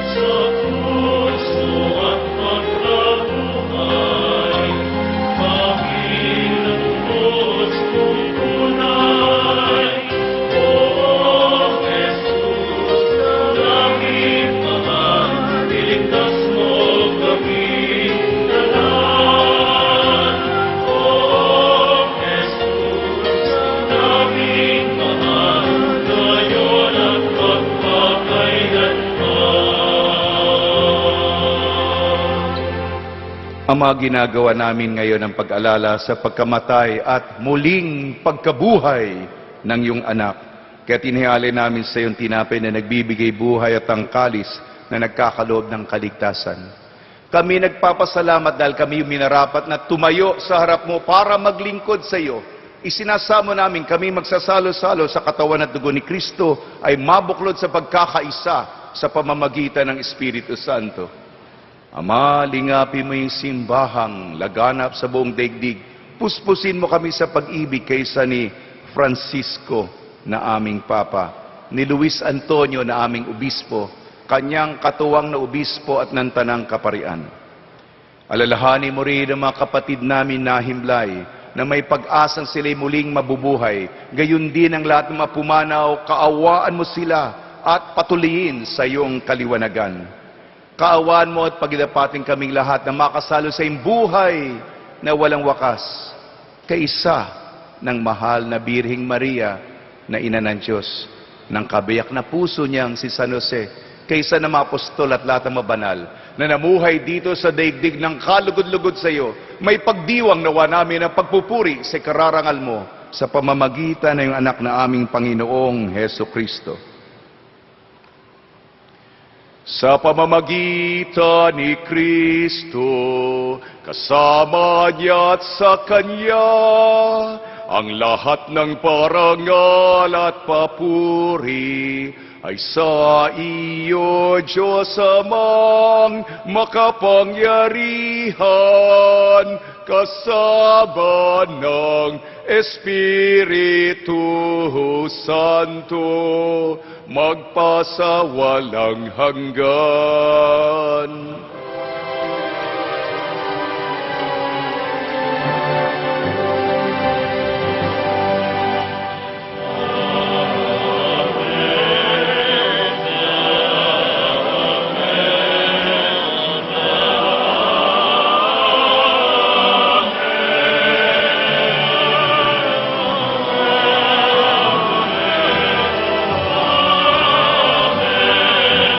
[SPEAKER 8] Sa puso at pagkabuhay, Panginoon mong tunay. O Jesus, langit mahal, iligtas mo kami. Amen.
[SPEAKER 1] Ama, ginagawa namin ngayon ang pag-alala sa pagkamatay at muling pagkabuhay ng iyong anak. Kaya tinihali namin sa iyong tinapay na nagbibigay buhay at ang kalis na nagkakaloob ng kaligtasan. Kami nagpapasalamat dahil kami yung minarapat na tumayo sa harap mo para maglingkod sa iyo. Isinasamo namin kami magsasalo-salo sa katawan at dugo ni Kristo ay mabuklod sa pagkakaisa sa pamamagitan ng Espiritu Santo. Ama, lingapin mo yung simbahang laganap sa buong daigdig. Puspusin mo kami sa pag-ibig kaysa ni Francisco na aming Papa, ni Luis Antonio na aming Obispo, kanyang katuwang na Obispo at ng Tanang Kaparian. Alalahanin mo rin ang mga kapatid namin na himlay na may pag-asang sila'y muling mabubuhay. Gayon din ang lahat ng mga pumanaw, kaawaan mo sila at patuloyin sa iyong kaliwanagan. Kaawaan mo at pagidapatin kaming lahat na makasalo sa iyong buhay na walang wakas, kaisa ng mahal na Birheng Maria na Ina ng Diyos, ng kabiyak na puso niyang si San Jose, kaysa ng mga apostol at lahat ng mabanal na namuhay dito sa daigdig ng kalugod-lugod sa iyo. May pagdiwang nawa namin ang pagpupuri sa kararangal mo sa pamamagitan ng iyong anak na aming Panginoong Heso Kristo. Sa pamamagitan ni Kristo, kasama niya at sa Kanya, ang lahat ng parangal at papuri ay sa iyo, Diyos Amang makapangyarihan, kasama ng Espiritu Santo, magpasawalang hanggan.